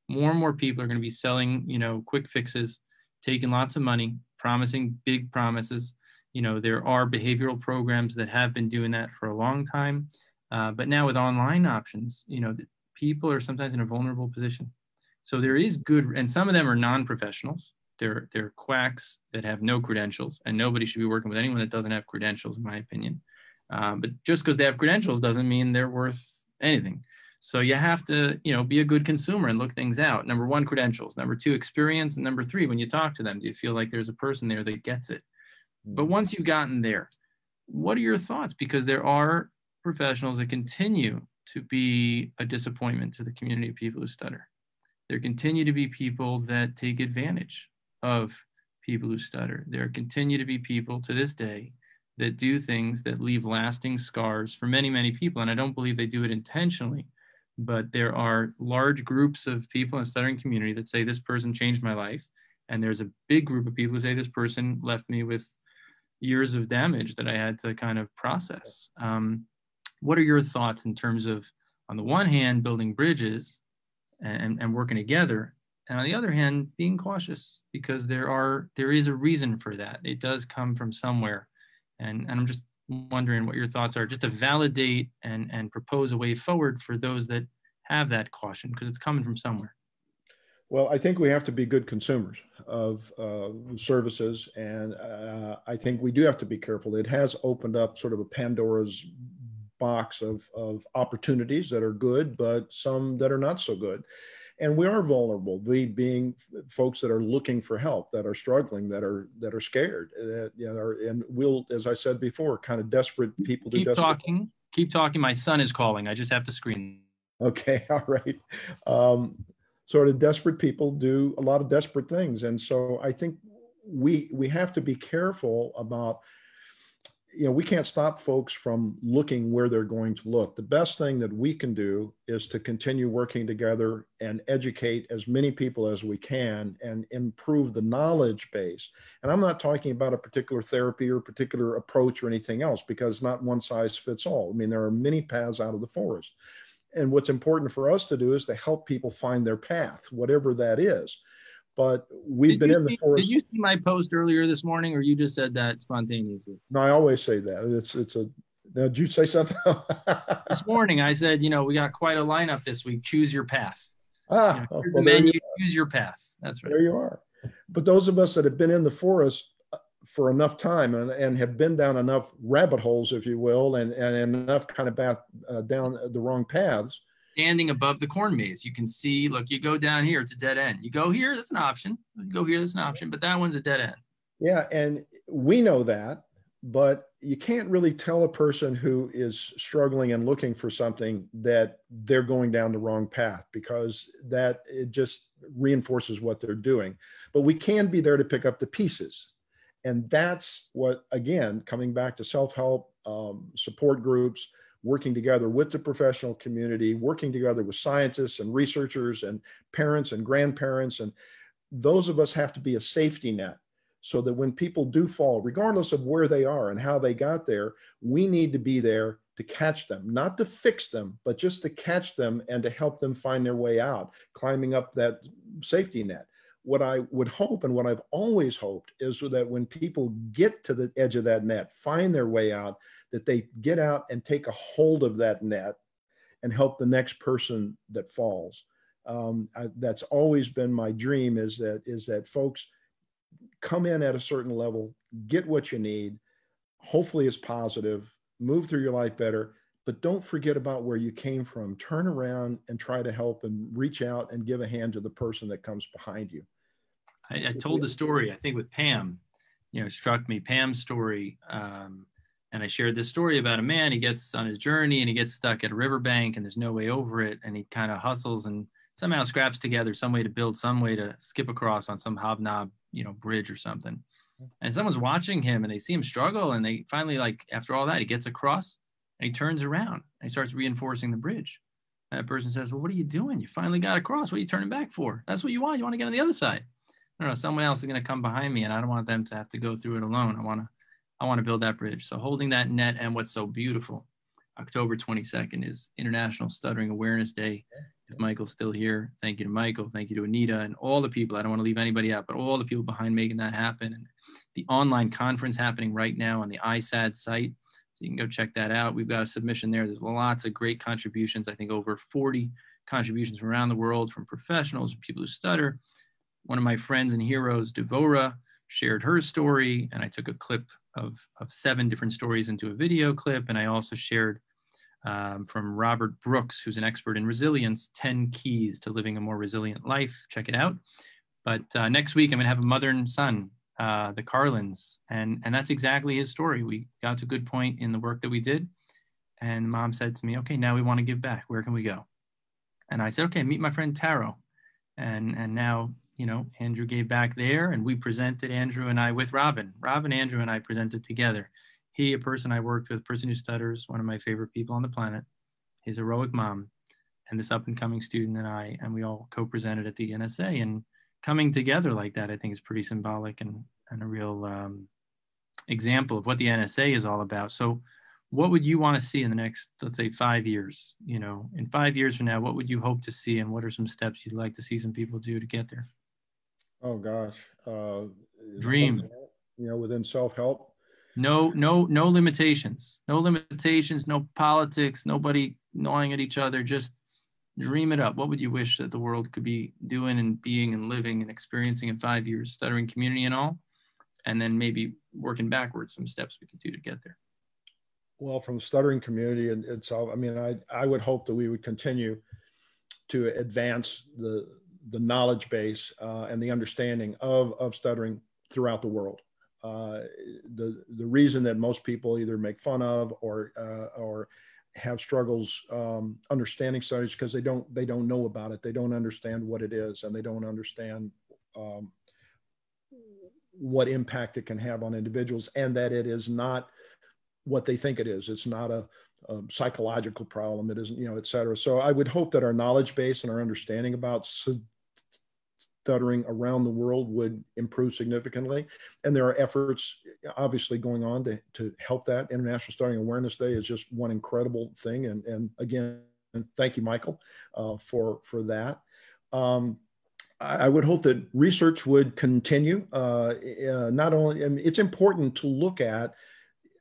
More and more people are going to be selling, quick fixes, taking lots of money, promising big promises. There are behavioral programs that have been doing that for a long time. But now with online options, people are sometimes in a vulnerable position. So there is good, and some of them are non-professionals. They're quacks that have no credentials, and nobody should be working with anyone that doesn't have credentials, in my opinion. But just because they have credentials doesn't mean they're worth anything. So you have to, be a good consumer and look things out. Number one, credentials. Number two, experience. And number three, when you talk to them, do you feel like there's a person there that gets it? But once you've gotten there, what are your thoughts? Because there are professionals that continue to be a disappointment to the community of people who stutter. There continue to be people that take advantage of people who stutter. There continue to be people to this day that do things that leave lasting scars for many, many people. And I don't believe they do it intentionally, but there are large groups of people in the stuttering community that say this person changed my life. And there's a big group of people who say this person left me with years of damage that I had to kind of process. What are your thoughts in terms of, on the one hand, building bridges and working together, and on the other hand, being cautious, because there is a reason for that. It does come from somewhere. And I'm just wondering what your thoughts are, just to validate and propose a way forward for those that have that caution, because it's coming from somewhere. Well, I think we have to be good consumers of services. And I think we do have to be careful. It has opened up sort of a Pandora's box of opportunities that are good, but some that are not so good. And we are vulnerable, we being folks that are looking for help, that are struggling, that are scared, and we'll, as I said before, kind of desperate people. Keep talking. My son is calling. I just have to screen. Okay, all right. Sort of desperate people do a lot of desperate things. And so I think we have to be careful about, we can't stop folks from looking where they're going to look. The best thing that we can do is to continue working together and educate as many people as we can and improve the knowledge base. And I'm not talking about a particular therapy or particular approach or anything else, because not one size fits all. I mean, there are many paths out of the forest. And what's important for us to do is to help people find their path, whatever that is. But we've been in the forest. Did you see my post earlier this morning, or you just said that spontaneously? No, I always say that. Now, did you say something? This morning I said, you know, we got quite a lineup this week. Choose your path. You know, here's Well, the menu. Choose your path. That's right. There you are. But those of us that have been in the forest for enough time and have been down enough rabbit holes, if you will, and enough kind of down the wrong paths. Standing above the corn maze, you can see, look, you go down here, it's a dead end. You go here, that's an option. You go here, that's an option, but that one's a dead end. Yeah, and we know that, but you can't really tell a person who is struggling and looking for something that they're going down the wrong path, because that it just reinforces what they're doing. But we can be there to pick up the pieces. And that's what, again, coming back to self-help, support groups, working together with the professional community, working together with scientists and researchers and parents and grandparents. And those of us have to be a safety net, so that when people do fall, regardless of where they are and how they got there, we need to be there to catch them, not to fix them, but just to catch them and to help them find their way out, climbing up that safety net. What I would hope, and what I've always hoped, is that when people get to the edge of that net, find their way out, that they get out and take a hold of that net and help the next person that falls. That's always been my dream, is that folks come in at a certain level, get what you need, hopefully it's positive, move through your life better, but don't forget about where you came from. Turn around and try to help and reach out and give a hand to the person that comes behind you. I told the story, I think with Pam, you know, struck me, Pam's story. And I shared this story about a man, he gets on his journey and he gets stuck at a riverbank and there's no way over it. And he kind of hustles and somehow scraps together some way to build some way to skip across on some hobnob, you know, bridge or something. And someone's watching him and they see him struggle. And they finally, like, after all that, he gets across and he turns around and he starts reinforcing the bridge. And that person says, well, what are you doing? You finally got across. What are you turning back for? That's what you want. You want to get on the other side. I don't know, someone else is going to come behind me and I don't want them to have to go through it alone. I want to build that bridge. So holding that net. And what's so beautiful, October 22nd is International Stuttering Awareness Day. If Michael's still here, thank you to Michael, thank you to Anita and all the people. I don't want to leave anybody out, but all the people behind making that happen. And the online conference happening right now on the ISAD site. So you can go check that out. We've got a submission there. There's lots of great contributions. I think over 40 contributions from around the world, from professionals, from people who stutter. One of my friends and heroes, Devora, shared her story, and I took a clip of 7 different stories into a video clip. And I also shared from Robert Brooks, who's an expert in resilience, 10 keys to living a more resilient life. Check it out. But next week, I'm going to have a mother and son, the Carlins, and that's exactly his story. We got to a good point in the work that we did, and Mom said to me, okay, now we want to give back. Where can we go? And I said, okay, meet my friend Taro. And now, you know, Andrew gave back there, and we presented, Andrew and I, with Robin, Andrew and I presented together. He, a person I worked with, a person who stutters, one of my favorite people on the planet, his heroic mom, and this up and coming student and we all co-presented at the NSA. And coming together like that, I think is pretty symbolic and a real example of what the NSA is all about. So what would you want to see in the next, let's say, 5 years? You know, in 5 years from now, what would you hope to see, and what are some steps you'd like to see some people do to get there? Oh gosh. Dream. You know, within self-help. No limitations. No limitations, no politics, nobody gnawing at each other. Just dream it up. What would you wish that the world could be doing and being and living and experiencing in 5 years, stuttering community and all? And then maybe working backwards, some steps we could do to get there. Well, from the stuttering community and itself, I mean, I would hope that we would continue to advance the knowledge base and the understanding of stuttering throughout the world. The reason that most people either make fun of or have struggles understanding stuttering is because they don't know about it. They don't understand what it is, and they don't understand what impact it can have on individuals, and that it is not what they think it is. It's not a psychological problem. It isn't, you know, et cetera. So I would hope that our knowledge base and our understanding about stuttering around the world would improve significantly. And there are efforts obviously going on to help that. International Stuttering Awareness Day is just one incredible thing. And again, thank you, Michael, for that. I would hope that research would continue. Not only, I mean, it's important to look at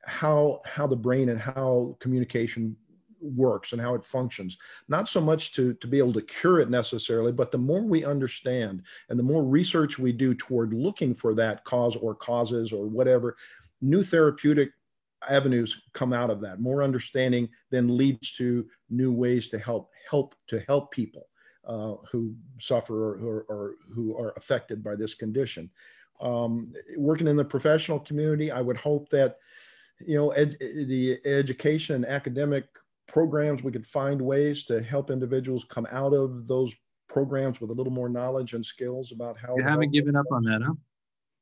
how the brain and how communication works and how it functions. Not so much to be able to cure it necessarily, but the more we understand and the more research we do toward looking for that cause or causes or whatever, new therapeutic avenues come out of that. More understanding then leads to new ways to help people who suffer or who are affected by this condition. Working in the professional community, I would hope that, you know, the education and academic programs, we could find ways to help individuals come out of those programs with a little more knowledge and skills about how. You haven't given up on that, huh?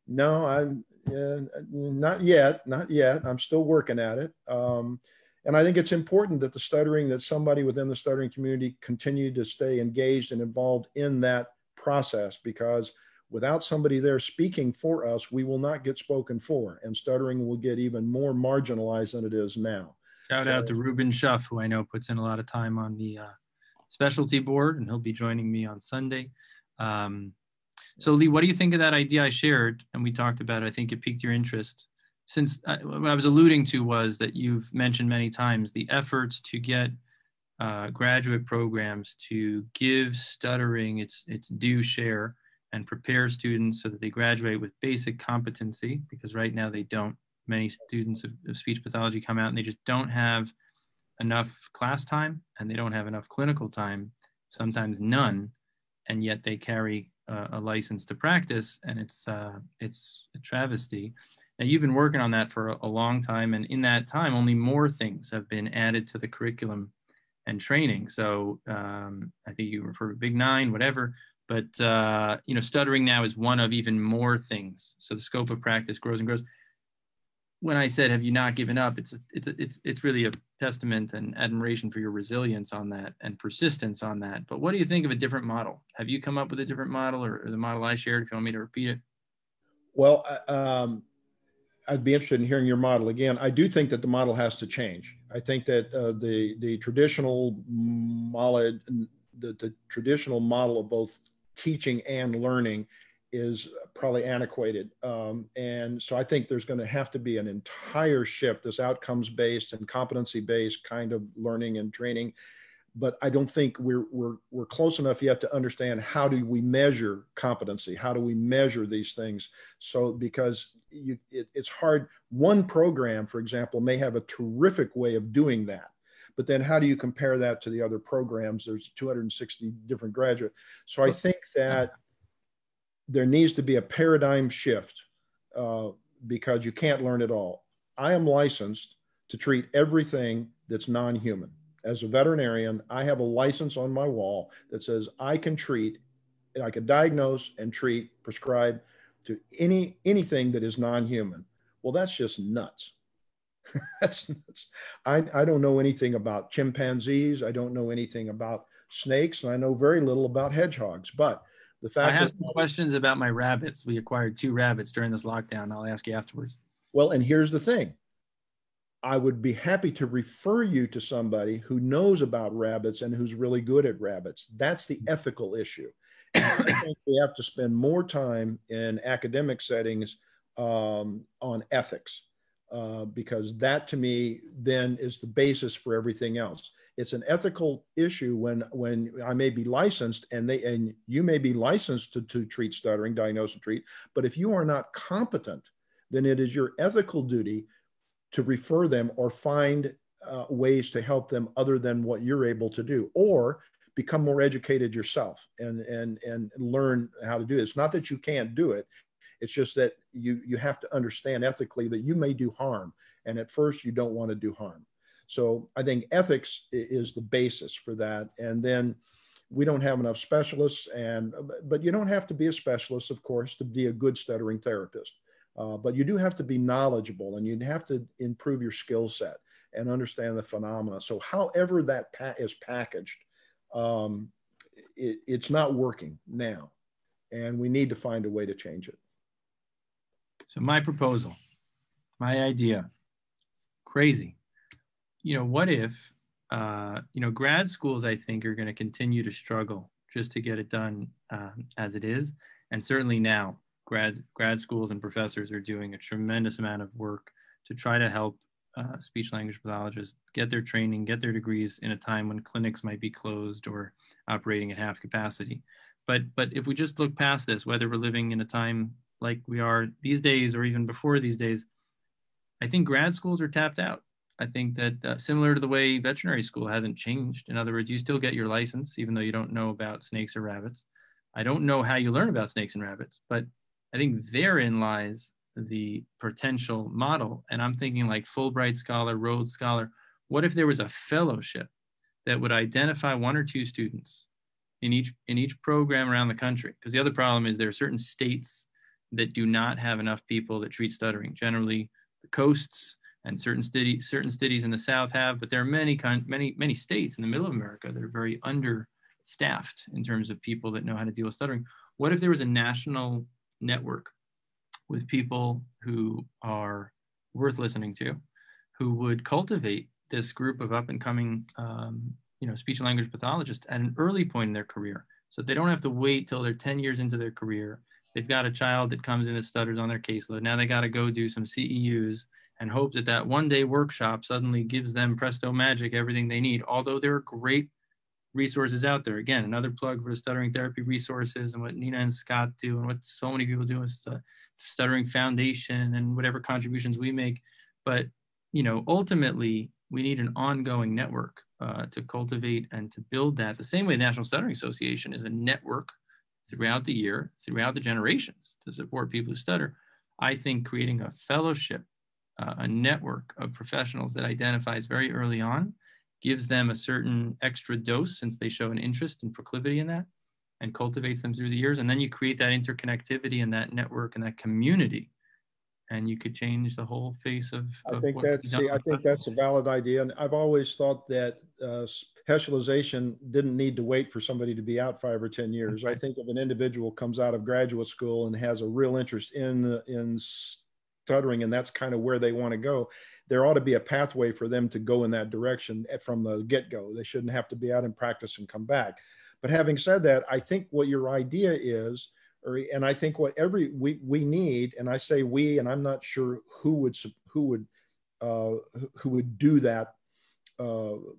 No, I'm not yet. I'm still working at it. And I think it's important that that somebody within the stuttering community continue to stay engaged and involved in that process, because without somebody there speaking for us, we will not get spoken for, and stuttering will get even more marginalized than it is now. Shout out to Ruben Schuff, who I know puts in a lot of time on the specialty board, and he'll be joining me on Sunday. So Lee, what do you think of that idea I shared and we talked about it? I think it piqued your interest. Since what I was alluding to was that you've mentioned many times the efforts to get graduate programs to give stuttering its due share and prepare students so that they graduate with basic competency, because right now they don't. Many students of speech pathology come out and they just don't have enough class time and they don't have enough clinical time, sometimes none, and yet they carry a license to practice, and it's a travesty. Now, you've been working on that for a long time, and in that time, only more things have been added to the curriculum and training. So I think you refer to Big Nine, whatever, but you know, stuttering now is one of even more things. So the scope of practice grows and grows. When I said, have you not given up? It's really a testament and admiration for your resilience on that and persistence on that. But what do you think of a different model? Have you come up with a different model, or the model I shared, if you want me to repeat it? Well, I'd be interested in hearing your model again. I do think that the model has to change. I think that the traditional model, the traditional model of both teaching and learning is probably antiquated. And so I think there's going to have to be an entire shift, this outcomes-based and competency-based kind of learning and training. But I don't think we're close enough yet to understand how do we measure competency? How do we measure these things? So because it's hard. One program, for example, may have a terrific way of doing that. But then how do you compare that to the other programs? There's 260 different graduates. So I think that there needs to be a paradigm shift because you can't learn it all. I am licensed to treat everything that's non-human. As a veterinarian, I have a license on my wall that says I can treat, I can diagnose and treat, prescribe to anything that is non-human. Well, that's just nuts. That's nuts. I don't know anything about chimpanzees. I don't know anything about snakes, and I know very little about hedgehogs. But the fact I have some questions about my rabbits. We acquired 2 rabbits during this lockdown. I'll ask you afterwards. Well, and here's the thing. I would be happy to refer you to somebody who knows about rabbits and who's really good at rabbits. That's the ethical issue. And I think we have to spend more time in academic settings on ethics, because that to me then is the basis for everything else. It's an ethical issue when I may be licensed and you may be licensed to treat stuttering, diagnose and treat, but if you are not competent, then it is your ethical duty to refer them or find ways to help them other than what you're able to do, or become more educated yourself and learn how to do it. It's not that you can't do it. It's just that you have to understand ethically that you may do harm. And at first you don't want to do harm. So I think ethics is the basis for that. And then we don't have enough specialists, but you don't have to be a specialist, of course, to be a good stuttering therapist. But you do have to be knowledgeable, and you have to improve your skill set and understand the phenomena. So however that is packaged, it's not working now, and we need to find a way to change it. So my proposal, my idea, crazy. You know, what if, you know, grad schools, I think, are going to continue to struggle just to get it done as it is. And certainly now, grad schools and professors are doing a tremendous amount of work to try to help speech-language pathologists get their training, get their degrees in a time when clinics might be closed or operating at half capacity. But if we just look past this, whether we're living in a time like we are these days or even before these days, I think grad schools are tapped out. I think that similar to the way veterinary school hasn't changed. In other words, you still get your license, even though you don't know about snakes or rabbits. I don't know how you learn about snakes and rabbits, but I think therein lies the potential model. And I'm thinking like Fulbright Scholar, Rhodes Scholar. What if there was a fellowship that would identify 1 or 2 students in each program around the country? Because the other problem is there are certain states that do not have enough people that treat stuttering. Generally, the coasts and certain cities in the South have, but there are many states in the middle of America that are very understaffed in terms of people that know how to deal with stuttering. What if there was a national network with people who are worth listening to, who would cultivate this group of up and coming, speech and language pathologists at an early point in their career, so they don't have to wait till they're 10 years into their career. They've got a child that comes in that stutters on their caseload. Now they got to go do some CEUs and hope that that one-day workshop suddenly gives them presto magic, everything they need. Although there are great resources out there. Again, another plug for the Stuttering Therapy Resources and what Nina and Scott do and what so many people do is the Stuttering Foundation and whatever contributions we make. But, ultimately, we need an ongoing network to cultivate and to build that. The same way the National Stuttering Association is a network throughout the year, throughout the generations to support people who stutter. I think creating a fellowship, a network of professionals that identifies very early on, gives them a certain extra dose since they show an interest and proclivity in that, and cultivates them through the years. And then you create that interconnectivity and that network and that community, and you could change the whole face of I think that's a valid idea. And I've always thought that specialization didn't need to wait for somebody to be out 5 or 10 years. I think if an individual comes out of graduate school and has a real interest in stuttering, and that's kind of where they want to go, there ought to be a pathway for them to go in that direction from the get-go. They shouldn't have to be out in practice and come back. But having said that, I think what your idea is, and I think what we need, and I say we, and I'm not sure who would do that, who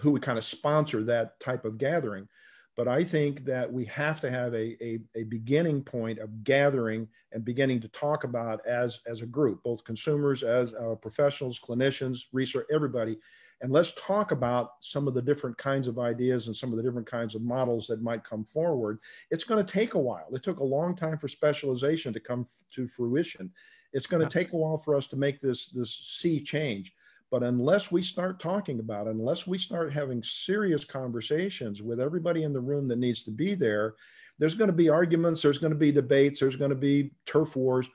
would kind of sponsor that type of gathering. But I think that we have to have a beginning point of gathering and beginning to talk about as a group, both consumers, as professionals, clinicians, research, everybody. And let's talk about some of the different kinds of ideas and some of the different kinds of models that might come forward. It's going to take a while. It took a long time for specialization to come to fruition. It's going to take a while for us to make this sea change. But unless we start talking about it, unless we start having serious conversations with everybody in the room that needs to be there, there's going to be arguments, there's going to be debates, there's going to be turf wars.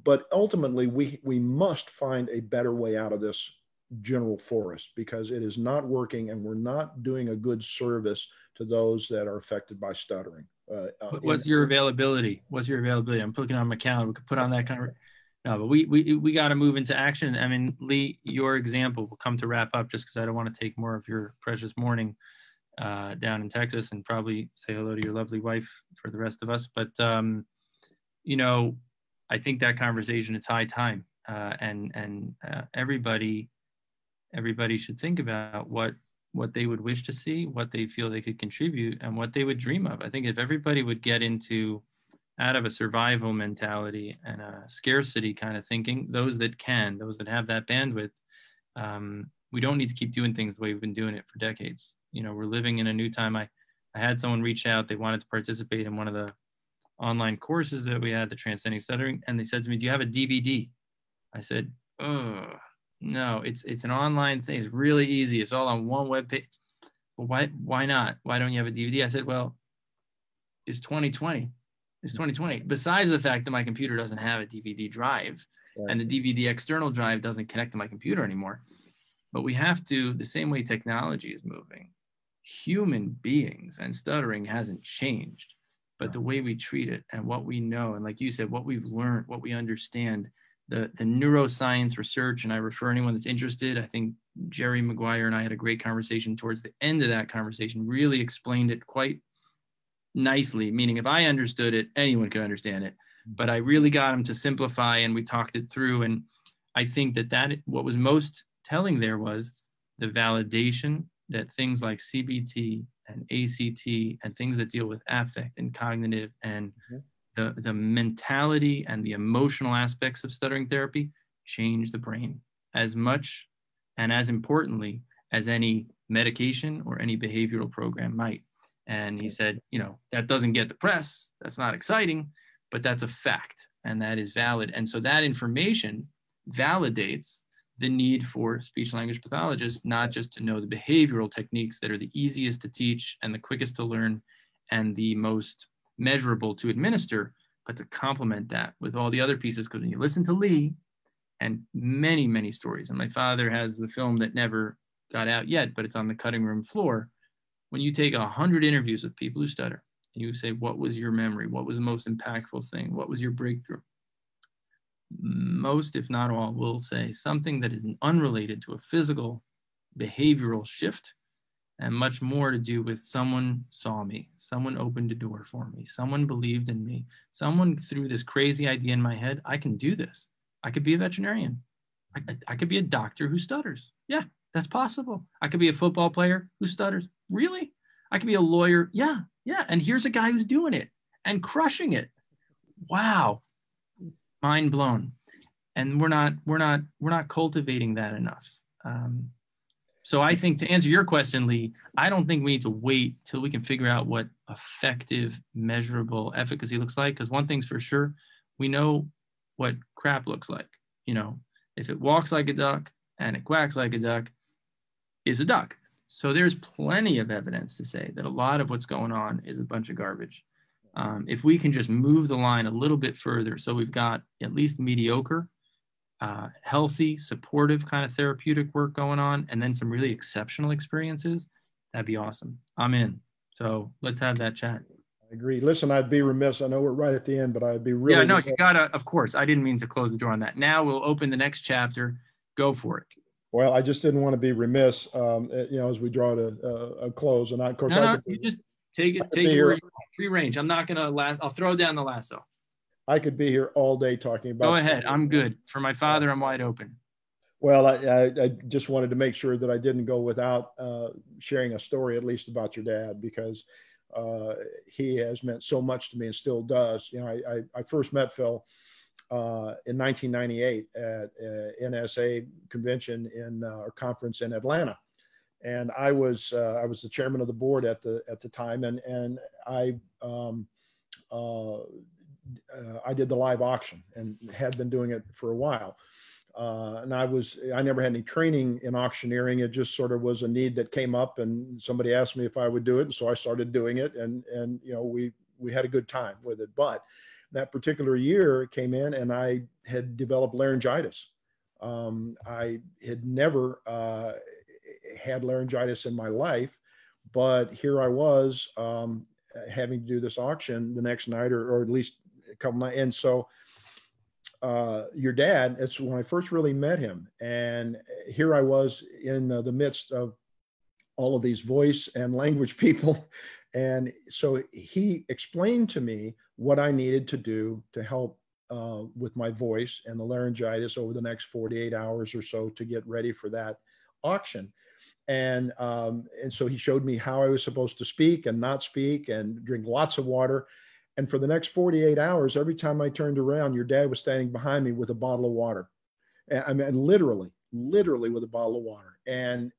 But ultimately, we must find a better way out of this general forest, because it is not working and we're not doing a good service to those that are affected by stuttering. What's your availability? I'm looking on my calendar. We could put on that kind of. No, but we got to move into action. I mean, Lee, your example will come to wrap up, just because I don't want to take more of your precious morning down in Texas, and probably say hello to your lovely wife for the rest of us. But I think that conversation, it's high time, and everybody should think about what they would wish to see, what they feel they could contribute, and what they would dream of. I think if everybody would get out of a survival mentality and a scarcity kind of thinking, those that have that bandwidth, we don't need to keep doing things the way we've been doing it for decades. We're living in a new time. I had someone reach out, they wanted to participate in one of the online courses that we had, the Transcending Stuttering, and they said to me, do you have a DVD? I said, oh, no, it's an online thing. It's really easy. It's all on one web page. Well, why not? Why don't you have a DVD? I said, well, it's 2020. It's 2020. Besides the fact that my computer doesn't have a DVD drive, right, and the DVD external drive doesn't connect to my computer anymore. But we have to, the same way technology is moving, human beings and stuttering hasn't changed, but the way we treat it and what we know, and like you said, what we've learned, what we understand, the neuroscience research, and I refer anyone that's interested, I think Jerry Maguire and I had a great conversation towards the end of that conversation, really explained it quite nicely, meaning if I understood it, anyone could understand it, but I really got him to simplify, and we talked it through. And I think that what was most telling there was the validation that things like CBT and ACT and things that deal with affect and cognitive and the mentality and the emotional aspects of stuttering therapy change the brain as much and as importantly as any medication or any behavioral program might. And he said, you know, that doesn't get the press. That's not exciting, but that's a fact and that is valid. And so that information validates the need for speech-language pathologists, not just to know the behavioral techniques that are the easiest to teach and the quickest to learn and the most measurable to administer, but to complement that with all the other pieces. Because when you listen to Lee and many, many stories, and my father has the film that never got out yet, but it's on the cutting room floor. When you take 100 interviews with people who stutter, and you say, what was your memory? What was the most impactful thing? What was your breakthrough? Most, if not all, will say something that is unrelated to a physical behavioral shift and much more to do with someone saw me, someone opened a door for me, someone believed in me, someone threw this crazy idea in my head. I can do this. I could be a veterinarian. I could be a doctor who stutters. Yeah, that's possible. I could be a football player who stutters. Really? I could be a lawyer. Yeah. And here's a guy who's doing it and crushing it. Wow. Mind blown. And we're not cultivating that enough. So I think, to answer your question, Lee, I don't think we need to wait till we can figure out what effective, measurable efficacy looks like. Because one thing's for sure, we know what crap looks like. You know, if it walks like a duck and it quacks like a duck, it's a duck. So there's plenty of evidence to say that a lot of what's going on is a bunch of garbage. If we can just move the line a little bit further, so we've got at least mediocre, healthy, supportive kind of therapeutic work going on, and then some really exceptional experiences, that'd be awesome. I'm in. So let's have that chat. I agree. Listen, I'd be remiss. I know we're right at the end, but I'd be really. Yeah, no, you gotta, of course. I didn't mean to close the door on that. Now we'll open the next chapter. Go for it. Well, I just didn't want to be remiss, you know, as we draw to a close. And I, of course, you just take it where you want. Free range. I'm not gonna I'll throw down the lasso. I could be here all day talking about. Go ahead. I'm good. For my father, I'm wide open. Well, I just wanted to make sure that I didn't go without sharing a story, at least about your dad, because he has meant so much to me and still does. You know, I first met Phil in 1998 at NSA convention or conference in Atlanta, and I was the chairman of the board at the time, and I did the live auction and had been doing it for a while. And I never had any training in auctioneering. It just sort of was a need that came up, and somebody asked me if I would do it. And so I started doing it, and you know, we had a good time with it. But that particular year it came in and I had developed laryngitis. I had never had laryngitis in my life, but here I was having to do this auction the next night, or at least a couple nights. And so your dad, it's when I first really met him. And here I was in the midst of all of these voice and language people. And so he explained to me what I needed to do to help with my voice and the laryngitis over the next 48 hours or so to get ready for that auction. And so he showed me how I was supposed to speak and not speak and drink lots of water. And for the next 48 hours, every time I turned around, your dad was standing behind me with a bottle of water. And I mean, literally with a bottle of water, and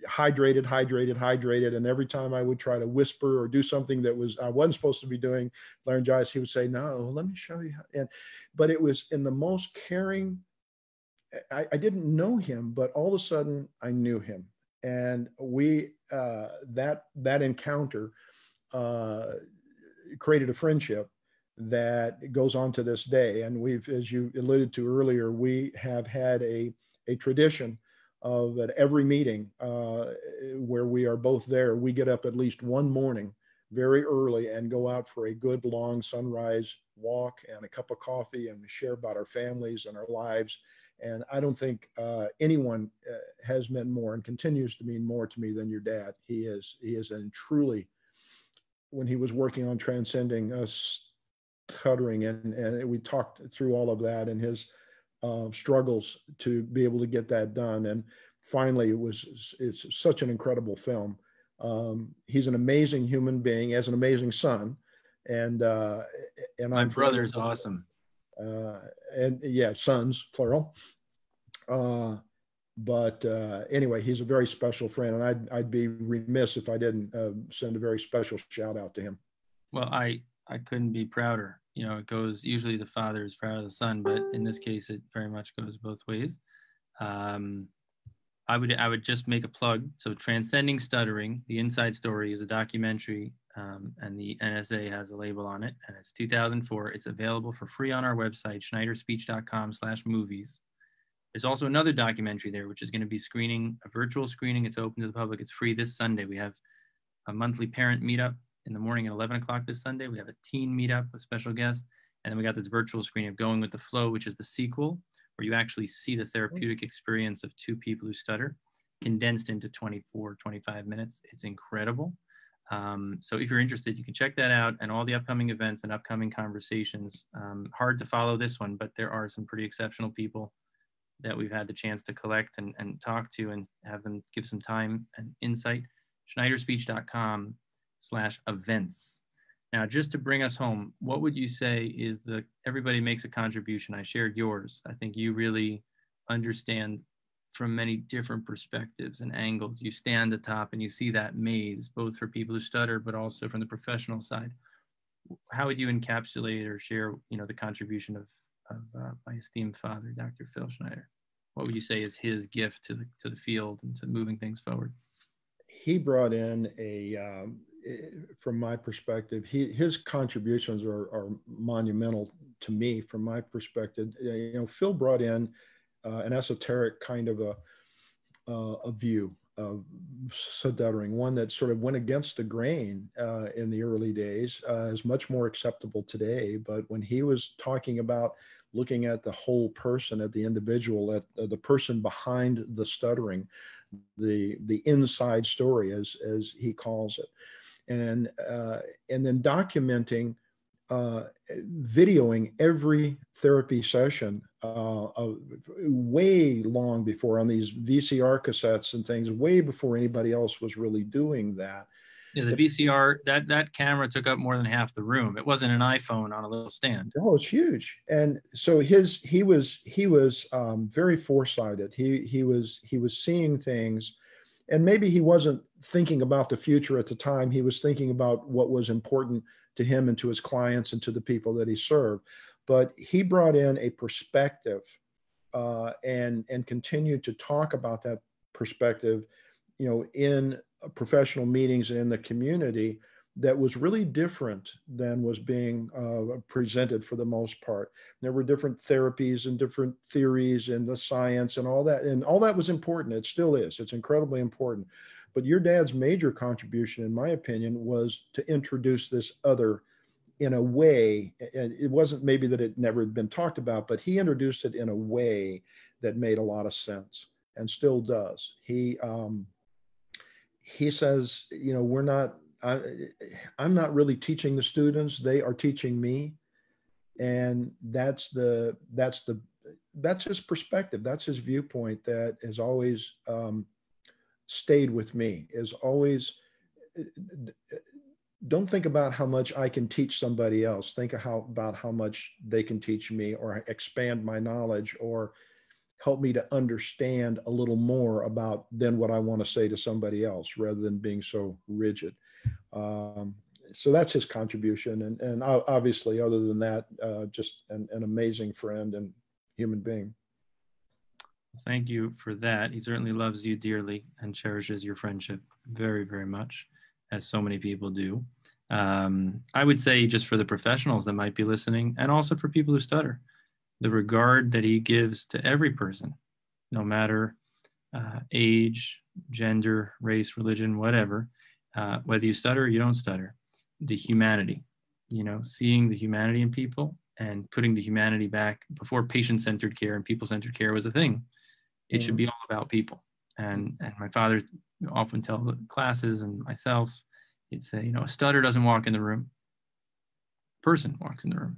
hydrated. And every time I would try to whisper or do something that I wasn't supposed to be doing, laryngitis, he would say, "No, let me show you." But it was in the most caring. I didn't know him, but all of a sudden I knew him, and we that encounter created a friendship that goes on to this day. And we've, as you alluded to earlier, we have had a tradition of at every meeting where we are both there, we get up at least one morning very early and go out for a good long sunrise walk and a cup of coffee, and we share about our families and our lives. And I don't think anyone has meant more and continues to mean more to me than your dad. He is and truly, when he was working on transcending stuttering, and we talked through all of that, and his struggles to be able to get that done. And finally, it's such an incredible film. He's an amazing human being, has an amazing son, and my brother is awesome. And yeah, sons plural. But anyway, he's a very special friend, and I'd be remiss if I didn't send a very special shout out to him. Well, I couldn't be prouder. You know, it goes, usually the father is proud of the son, but in this case, it very much goes both ways. I would just make a plug. So Transcending Stuttering, The Inside Story, is a documentary, and the NSA has a label on it, and it's 2004. It's available for free on our website, schneiderspeech.com/movies. There's also another documentary there, which is going to be screening, a virtual screening. It's open to the public. It's free this Sunday. We have a monthly parent meetup in the morning at 11 o'clock this Sunday. We have a teen meetup with special guests. And then we got this virtual screening of Going with the Flow, which is the sequel, where you actually see the therapeutic experience of two people who stutter condensed into 24, 25 minutes. It's incredible. So if you're interested, you can check that out, and all the upcoming events and upcoming conversations. Hard to follow this one, but there are some pretty exceptional people that we've had the chance to collect and talk to and have them give some time and insight. schneiderspeech.com/events. Now, just to bring us home, what would you say is everybody makes a contribution? I shared yours. I think you really understand from many different perspectives and angles. You stand at the top and you see that maze, both for people who stutter, but also from the professional side. How would you encapsulate or share, the contribution of my esteemed father, Dr. Phil Schneider? What would you say is his gift to the field and to moving things forward? He brought in from my perspective, his contributions are monumental to me from my perspective. Phil brought in an esoteric kind of a view of stuttering, one that sort of went against the grain in the early days, is much more acceptable today. But when he was talking about looking at the whole person, at the individual, at the person behind the stuttering, the inside story, as he calls it, and then documenting, videoing every therapy session way long before, on these VCR cassettes and things, way before anybody else was really doing that. Yeah, the VCR, that camera took up more than half the room. It wasn't an iPhone on a little stand. Oh, it's huge. And so he was very foresighted. He was seeing things, and maybe he wasn't thinking about the future at the time. He was thinking about what was important to him and to his clients and to the people that he served. But he brought in a perspective and continued to talk about that perspective, in professional meetings in the community, that was really different than was being presented for the most part. There were different therapies and different theories and the science and all that was important. It still is. It's incredibly important. But your dad's major contribution, in my opinion, was to introduce this other in a way, and it wasn't maybe that it never had been talked about, but he introduced it in a way that made a lot of sense and still does. He says, I'm not really teaching the students, they are teaching me. And that's his perspective. That's his viewpoint that has always stayed with me, is always, don't think about how much I can teach somebody else. Think about how much they can teach me, or expand my knowledge, or help me to understand a little more about than what I want to say to somebody else, rather than being so rigid. So that's his contribution. And obviously, other than that, just an amazing friend and human being. Thank you for that. He certainly loves you dearly and cherishes your friendship very, very much, as so many people do. I would say, just for the professionals that might be listening, and also for people who stutter, the regard that he gives to every person, no matter age, gender, race, religion, whatever, whether you stutter or you don't stutter, the humanity, seeing the humanity in people and putting the humanity back. Before patient-centered care and people-centered care was a thing, it should be all about people. And my father often tell the classes, and myself, he'd say, a stutter doesn't walk in the room. A person walks in the room.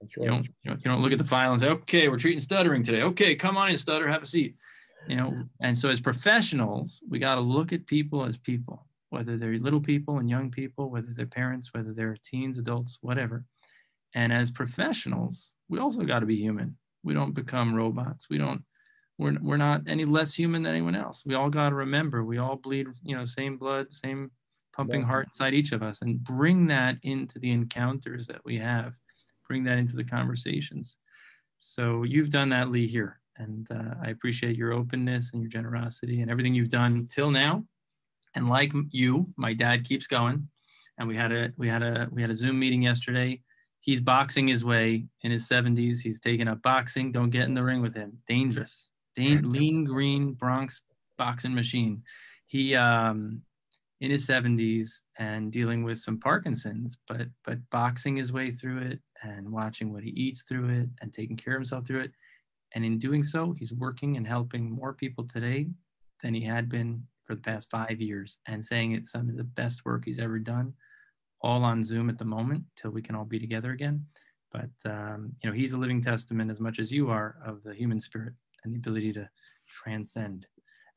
That's right. You don't look at the file and say, okay, we're treating stuttering today. Okay, come on in, stutter, have a seat. And so as professionals, we got to look at people as people, whether they're little people and young people, whether they're parents, whether they're teens, adults, whatever. And as professionals, we also got to be human. We don't become robots. We're not any less human than anyone else. We all got to remember, we all bleed, same blood, same pumping heart inside each of us, and bring that into the encounters that we have, bring that into the conversations. So you've done that, Lee, here. And I appreciate your openness and your generosity and everything you've done till now. And like you, my dad keeps going. And we had a Zoom meeting yesterday. He's boxing his way in his 70s. He's taking up boxing. Don't get in the ring with him. Dangerous. Lean Green Bronx boxing machine. He in his 70s and dealing with some Parkinson's, but boxing his way through it and watching what he eats through it and taking care of himself through it. And in doing so, he's working and helping more people today than he had been for the past 5 years, and saying it's some of the best work he's ever done, all on Zoom at the moment till we can all be together again. But, he's a living testament, as much as you are, of the human spirit and the ability to transcend.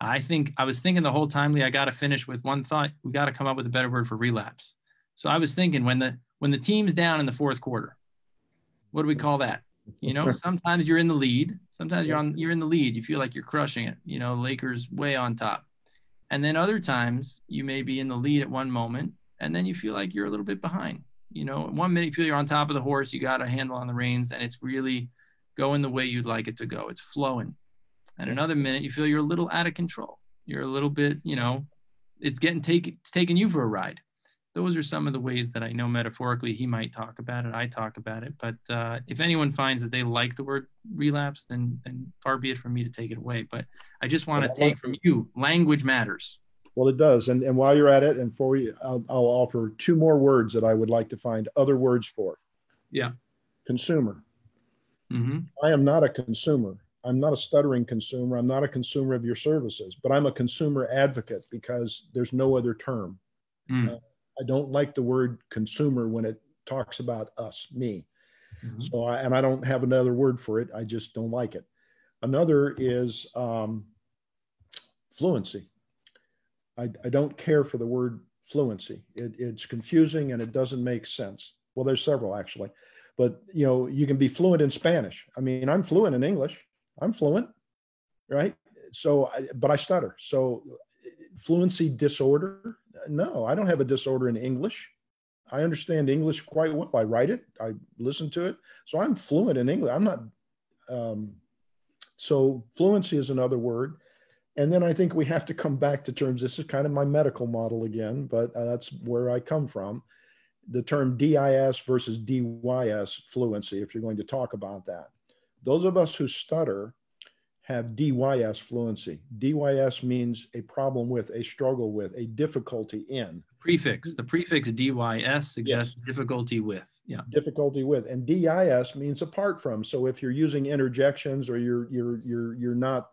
I was thinking the whole time, Lee, I got to finish with one thought. We got to come up with a better word for relapse. So I was thinking, when the team's down in the fourth quarter, what do we call that? Sometimes you're in the lead. Sometimes you're in the lead. You feel like you're crushing it. Lakers way on top. And then other times you may be in the lead at one moment, and then you feel like you're a little bit behind. 1 minute you feel you're on top of the horse. You got a handle on the reins, and it's really going the way you'd like it to go. It's flowing. And another minute you feel you're a little out of control. You're a little bit, it's taking you for a ride. Those are some of the ways that I know metaphorically he might talk about it. I talk about it. But if anyone finds that they like the word relapse, then far be it from me to take it away. But I just want to take from you, language matters. Well, it does. And while you're at it, and for you, I'll offer two more words that I would like to find other words for. Yeah. Consumer. Mm-hmm. I am not a consumer. I'm not a stuttering consumer. I'm not a consumer of your services, but I'm a consumer advocate, because there's no other term. I don't like the word consumer when it talks about us, me. Mm-hmm. So I don't have another word for it. I just don't like it. Another is fluency. I don't care for the word fluency. It's confusing and it doesn't make sense. Well, there's several actually, but you can be fluent in Spanish. I mean, I'm fluent in English. I'm fluent, right? So, but I stutter. So fluency disorder? No, I don't have a disorder in English. I understand English quite well. I write it, I listen to it. So I'm fluent in English. I'm not, so fluency is another word. And then I think we have to come back to terms. This is kind of my medical model again, but that's where I come from. The term DIS versus DYS fluency, if you're going to talk about that. Those of us who stutter have DYS fluency. DYS means a problem with, a struggle with, a difficulty in. The prefix DYS suggests difficulty with. Yeah. Difficulty with. And DIS means apart from. So if you're using interjections or you're not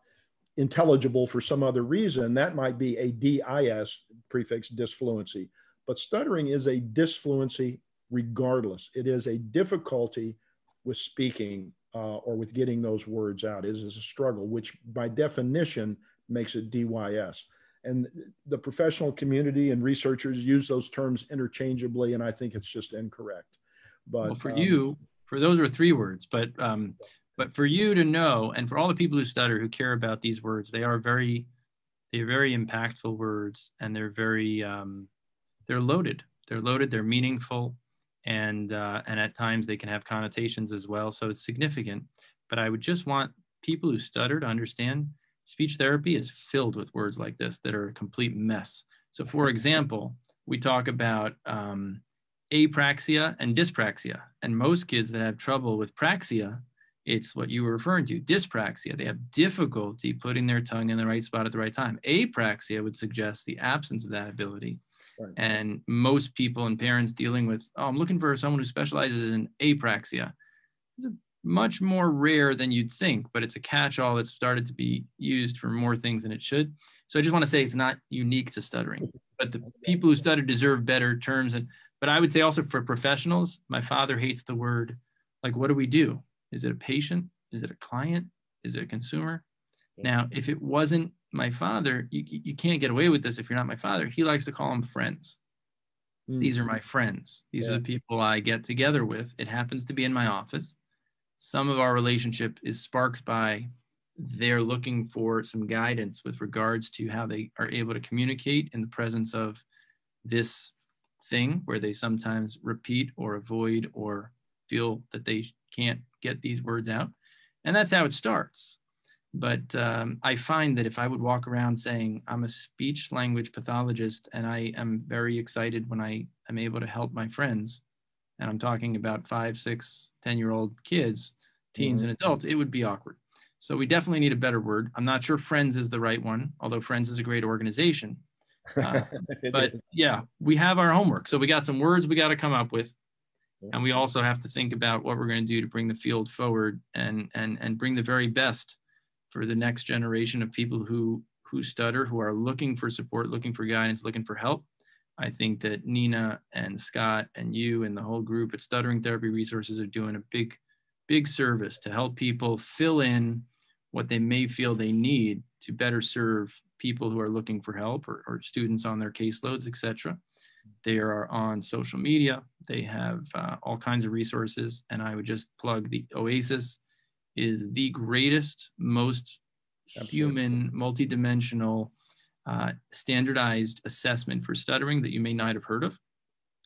intelligible for some other reason, that might be a DIS prefix, disfluency. But stuttering is a disfluency regardless. It is a difficulty with speaking or with getting those words out. It is a struggle, which by definition makes it DYS. And the professional community and researchers use those terms interchangeably, and I think it's just incorrect. But well, for those are three words, but for you to know, and for all the people who stutter who care about these words, they're very impactful words, and they're very they're loaded. They're meaningful. And at times they can have connotations as well. So it's significant. But I would just want people who stutter to understand speech therapy is filled with words like this that are a complete mess. So for example, we talk about apraxia and dyspraxia. And most kids that have trouble with praxia, it's what you were referring to, dyspraxia. They have difficulty putting their tongue in the right spot at the right time. Apraxia would suggest the absence of that ability. Right. And most people and parents dealing with, I'm looking for someone who specializes in apraxia. It's much more rare than you'd think, but it's a catch-all that's started to be used for more things than it should. So I just want to say it's not unique to stuttering, but the people who stutter deserve better terms. But I would say also for professionals, my father hates the word Like, what do we do? Is it a patient? Is it a client? Is it a consumer? Now, if it wasn't my father, you can't get away with this if you're not my father. He likes to call them friends. These are my friends. These are the people I get together with. It happens to be in my office. Some of our relationship is sparked by they're looking for some guidance with regards to how they are able to communicate in the presence of this thing where they sometimes repeat or avoid or feel that they can't get these words out. And that's how it starts. But I find that if I would walk around saying I'm a speech-language pathologist and I am very excited when I am able to help my friends, and I'm talking about 5, 6, 10-year-old kids, teens and adults, it would be awkward. So we definitely need a better word. I'm not sure Friends is the right one, although Friends is a great organization. But yeah, we have our homework. So we got some words we got to come up with. And we also have to think about what we're going to do to bring the field forward and bring the very best for the next generation of people who stutter, who are looking for support, looking for guidance, looking for help. I think that Nina and Scott and you and the whole group at Stuttering Therapy Resources are doing a big service to help people fill in what they may feel they need to better serve people who are looking for help or students on their caseloads, etc. They are on social media. They have all kinds of resources. And I would just plug the OASIS is the greatest, most human, multidimensional, standardized assessment for stuttering that you may not have heard of.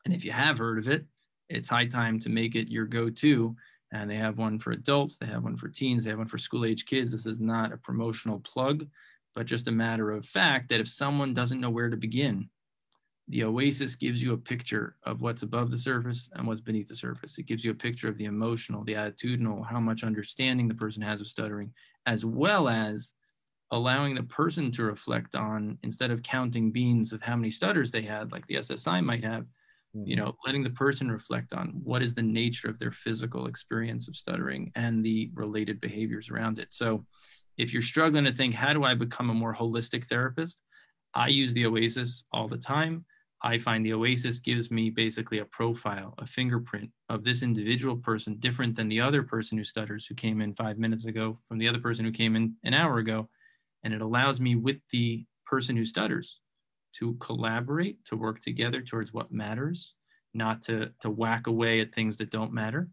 And if you have heard of it, it's high time to make it your go-to. And they have one for adults, they have one for teens, they have one for school-age kids. This is not a promotional plug, but just a matter of fact that if someone doesn't know where to begin, the OASIS gives you a picture of what's above the surface and what's beneath the surface. It gives you a picture of the emotional, the attitudinal, how much understanding the person has of stuttering, as well as allowing the person to reflect on, instead of counting beans of how many stutters they had, like the SSI might have, you know, letting the person reflect on what is the nature of their physical experience of stuttering and the related behaviors around it. So if you're struggling to think, how do I become a more holistic therapist? I use the OASIS all the time. I find the OASIS gives me basically a profile, a fingerprint of this individual person, different than the other person who stutters, who came in 5 minutes ago, from the other person who came in an hour ago. And it allows me with the person who stutters to collaborate, to work together towards what matters, not to whack away at things that don't matter,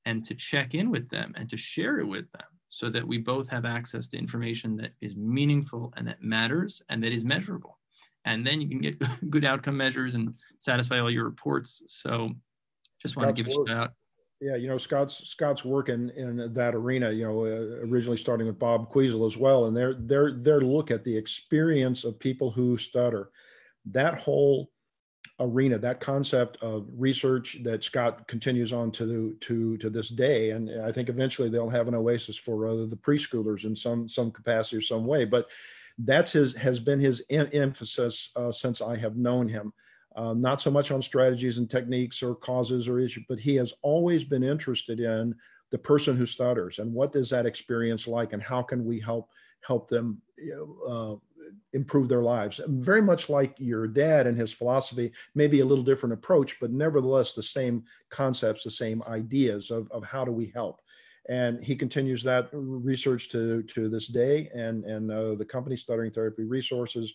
and to check in with them and to share it with them so that we both have access to information that is meaningful and that matters and that is measurable. And then you can get good outcome measures and satisfy all your reports. So just want to give a shout out. Yeah, you know, Scott's work in that arena, you know, originally starting with Bob Queasel as well. And their look at the experience of people who stutter, that whole arena, that concept of research that Scott continues on to this day. And I think eventually they'll have an OASIS for the preschoolers in some capacity or some way. But that's has been his emphasis since I have known him. Not so much on strategies and techniques or causes or issues, but he has always been interested in the person who stutters and what is that experience like and how can we help them improve their lives. Very much like your dad and his philosophy, maybe a little different approach, but nevertheless the same concepts, the same ideas of how do we help. And he continues that research to this day. And the company Stuttering Therapy Resources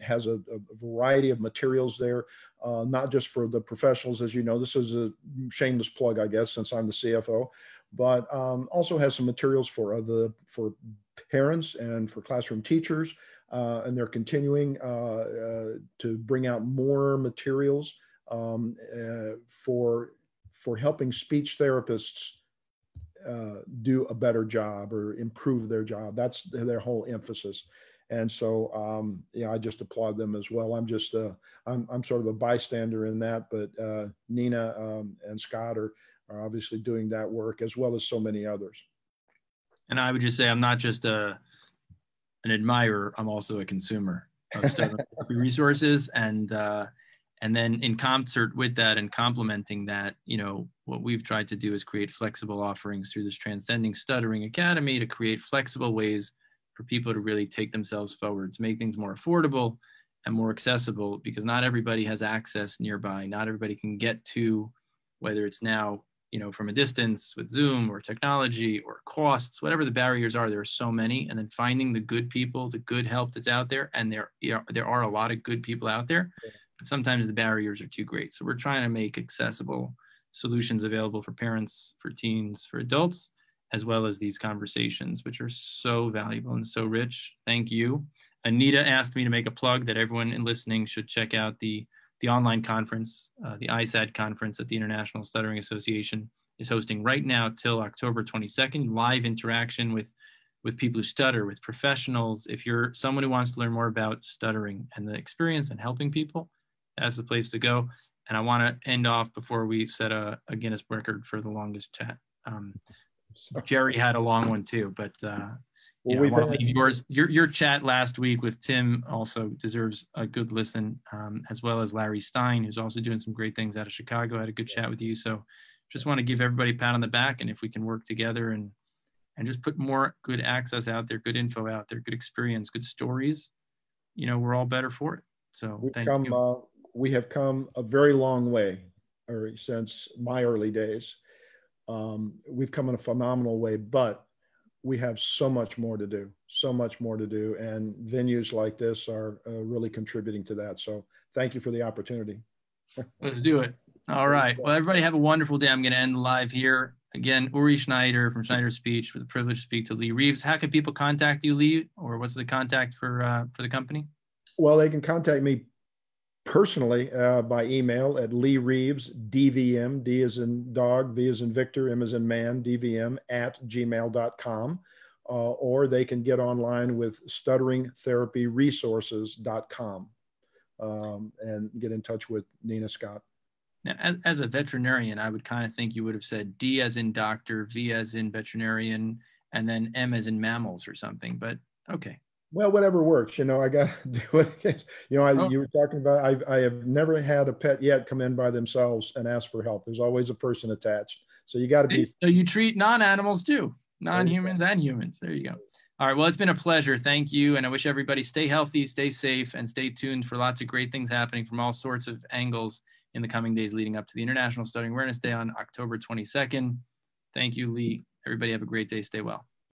has a variety of materials there, not just for the professionals, as you know. This is a shameless plug, I guess, since I'm the CFO, but also has some materials for parents and for classroom teachers. And they're continuing to bring out more materials for helping speech therapists do a better job or improve their job. That's their whole emphasis. And so, yeah, I just applaud them as well. I'm just, I'm sort of a bystander in that, but Nina and Scott are obviously doing that work as well as so many others. And I would just say, I'm not just an admirer, I'm also a consumer of Stuttering Therapy Resources. And then in concert with that and complementing that, you know, what we've tried to do is create flexible offerings through this Transcending Stuttering Academy to create flexible ways for people to really take themselves forward, to make things more affordable and more accessible, because not everybody has access nearby. Not everybody can get to, whether it's now from a distance with Zoom or technology or costs, whatever the barriers are, there are so many. And then finding the good people, the good help that's out there. And there are a lot of good people out there, but sometimes the barriers are too great. So we're trying to make accessible solutions available for parents, for teens, for adults, as well as these conversations, which are so valuable and so rich. Thank you. Anita asked me to make a plug that everyone listening should check out the online conference. The ISAD conference that the International Stuttering Association is hosting right now till October 22nd, live interaction with people who stutter, with professionals. If you're someone who wants to learn more about stuttering and the experience and helping people, that's the place to go. And I want to end off before we set a Guinness record for the longest chat. Jerry had a long one too, but I want to leave yours. Your chat last week with Tim also deserves a good listen, as well as Larry Stein, who's also doing some great things out of Chicago. I had a good chat with you. So just want to give everybody a pat on the back. And if we can work together and just put more good access out there, good info out there, good experience, good stories, we're all better for it. So thank you. We have come a very long way since my early days. We've come in a phenomenal way, but we have so much more to do, and venues like this are really contributing to that. So thank you for the opportunity. Let's do it. All right. Well, everybody have a wonderful day. I'm going to end live here. Again, Uri Schneider from Schneider Speech, with the privilege to speak to Lee Reeves. How can people contact you, Lee, or what's the contact for the company? Well, they can contact me personally by email at Lee Reeves, DVM, D as in dog, V as in Victor, M as in man, DVM @gmail.com. Or they can get online with stutteringtherapyresources.com and get in touch with Nina Scott. Now, as a veterinarian, I would kind of think you would have said D as in doctor, V as in veterinarian, and then M as in mammals or something, but okay. Well, whatever works, I got to do it. You were talking about, I have never had a pet yet come in by themselves and ask for help. There's always a person attached. So you got to be. So you treat non-animals too, non-humans and humans. There you go. All right. Well, it's been a pleasure. Thank you. And I wish everybody stay healthy, stay safe, and stay tuned for lots of great things happening from all sorts of angles in the coming days leading up to the International Stuttering Awareness Day on October 22nd. Thank you, Lee. Everybody have a great day. Stay well.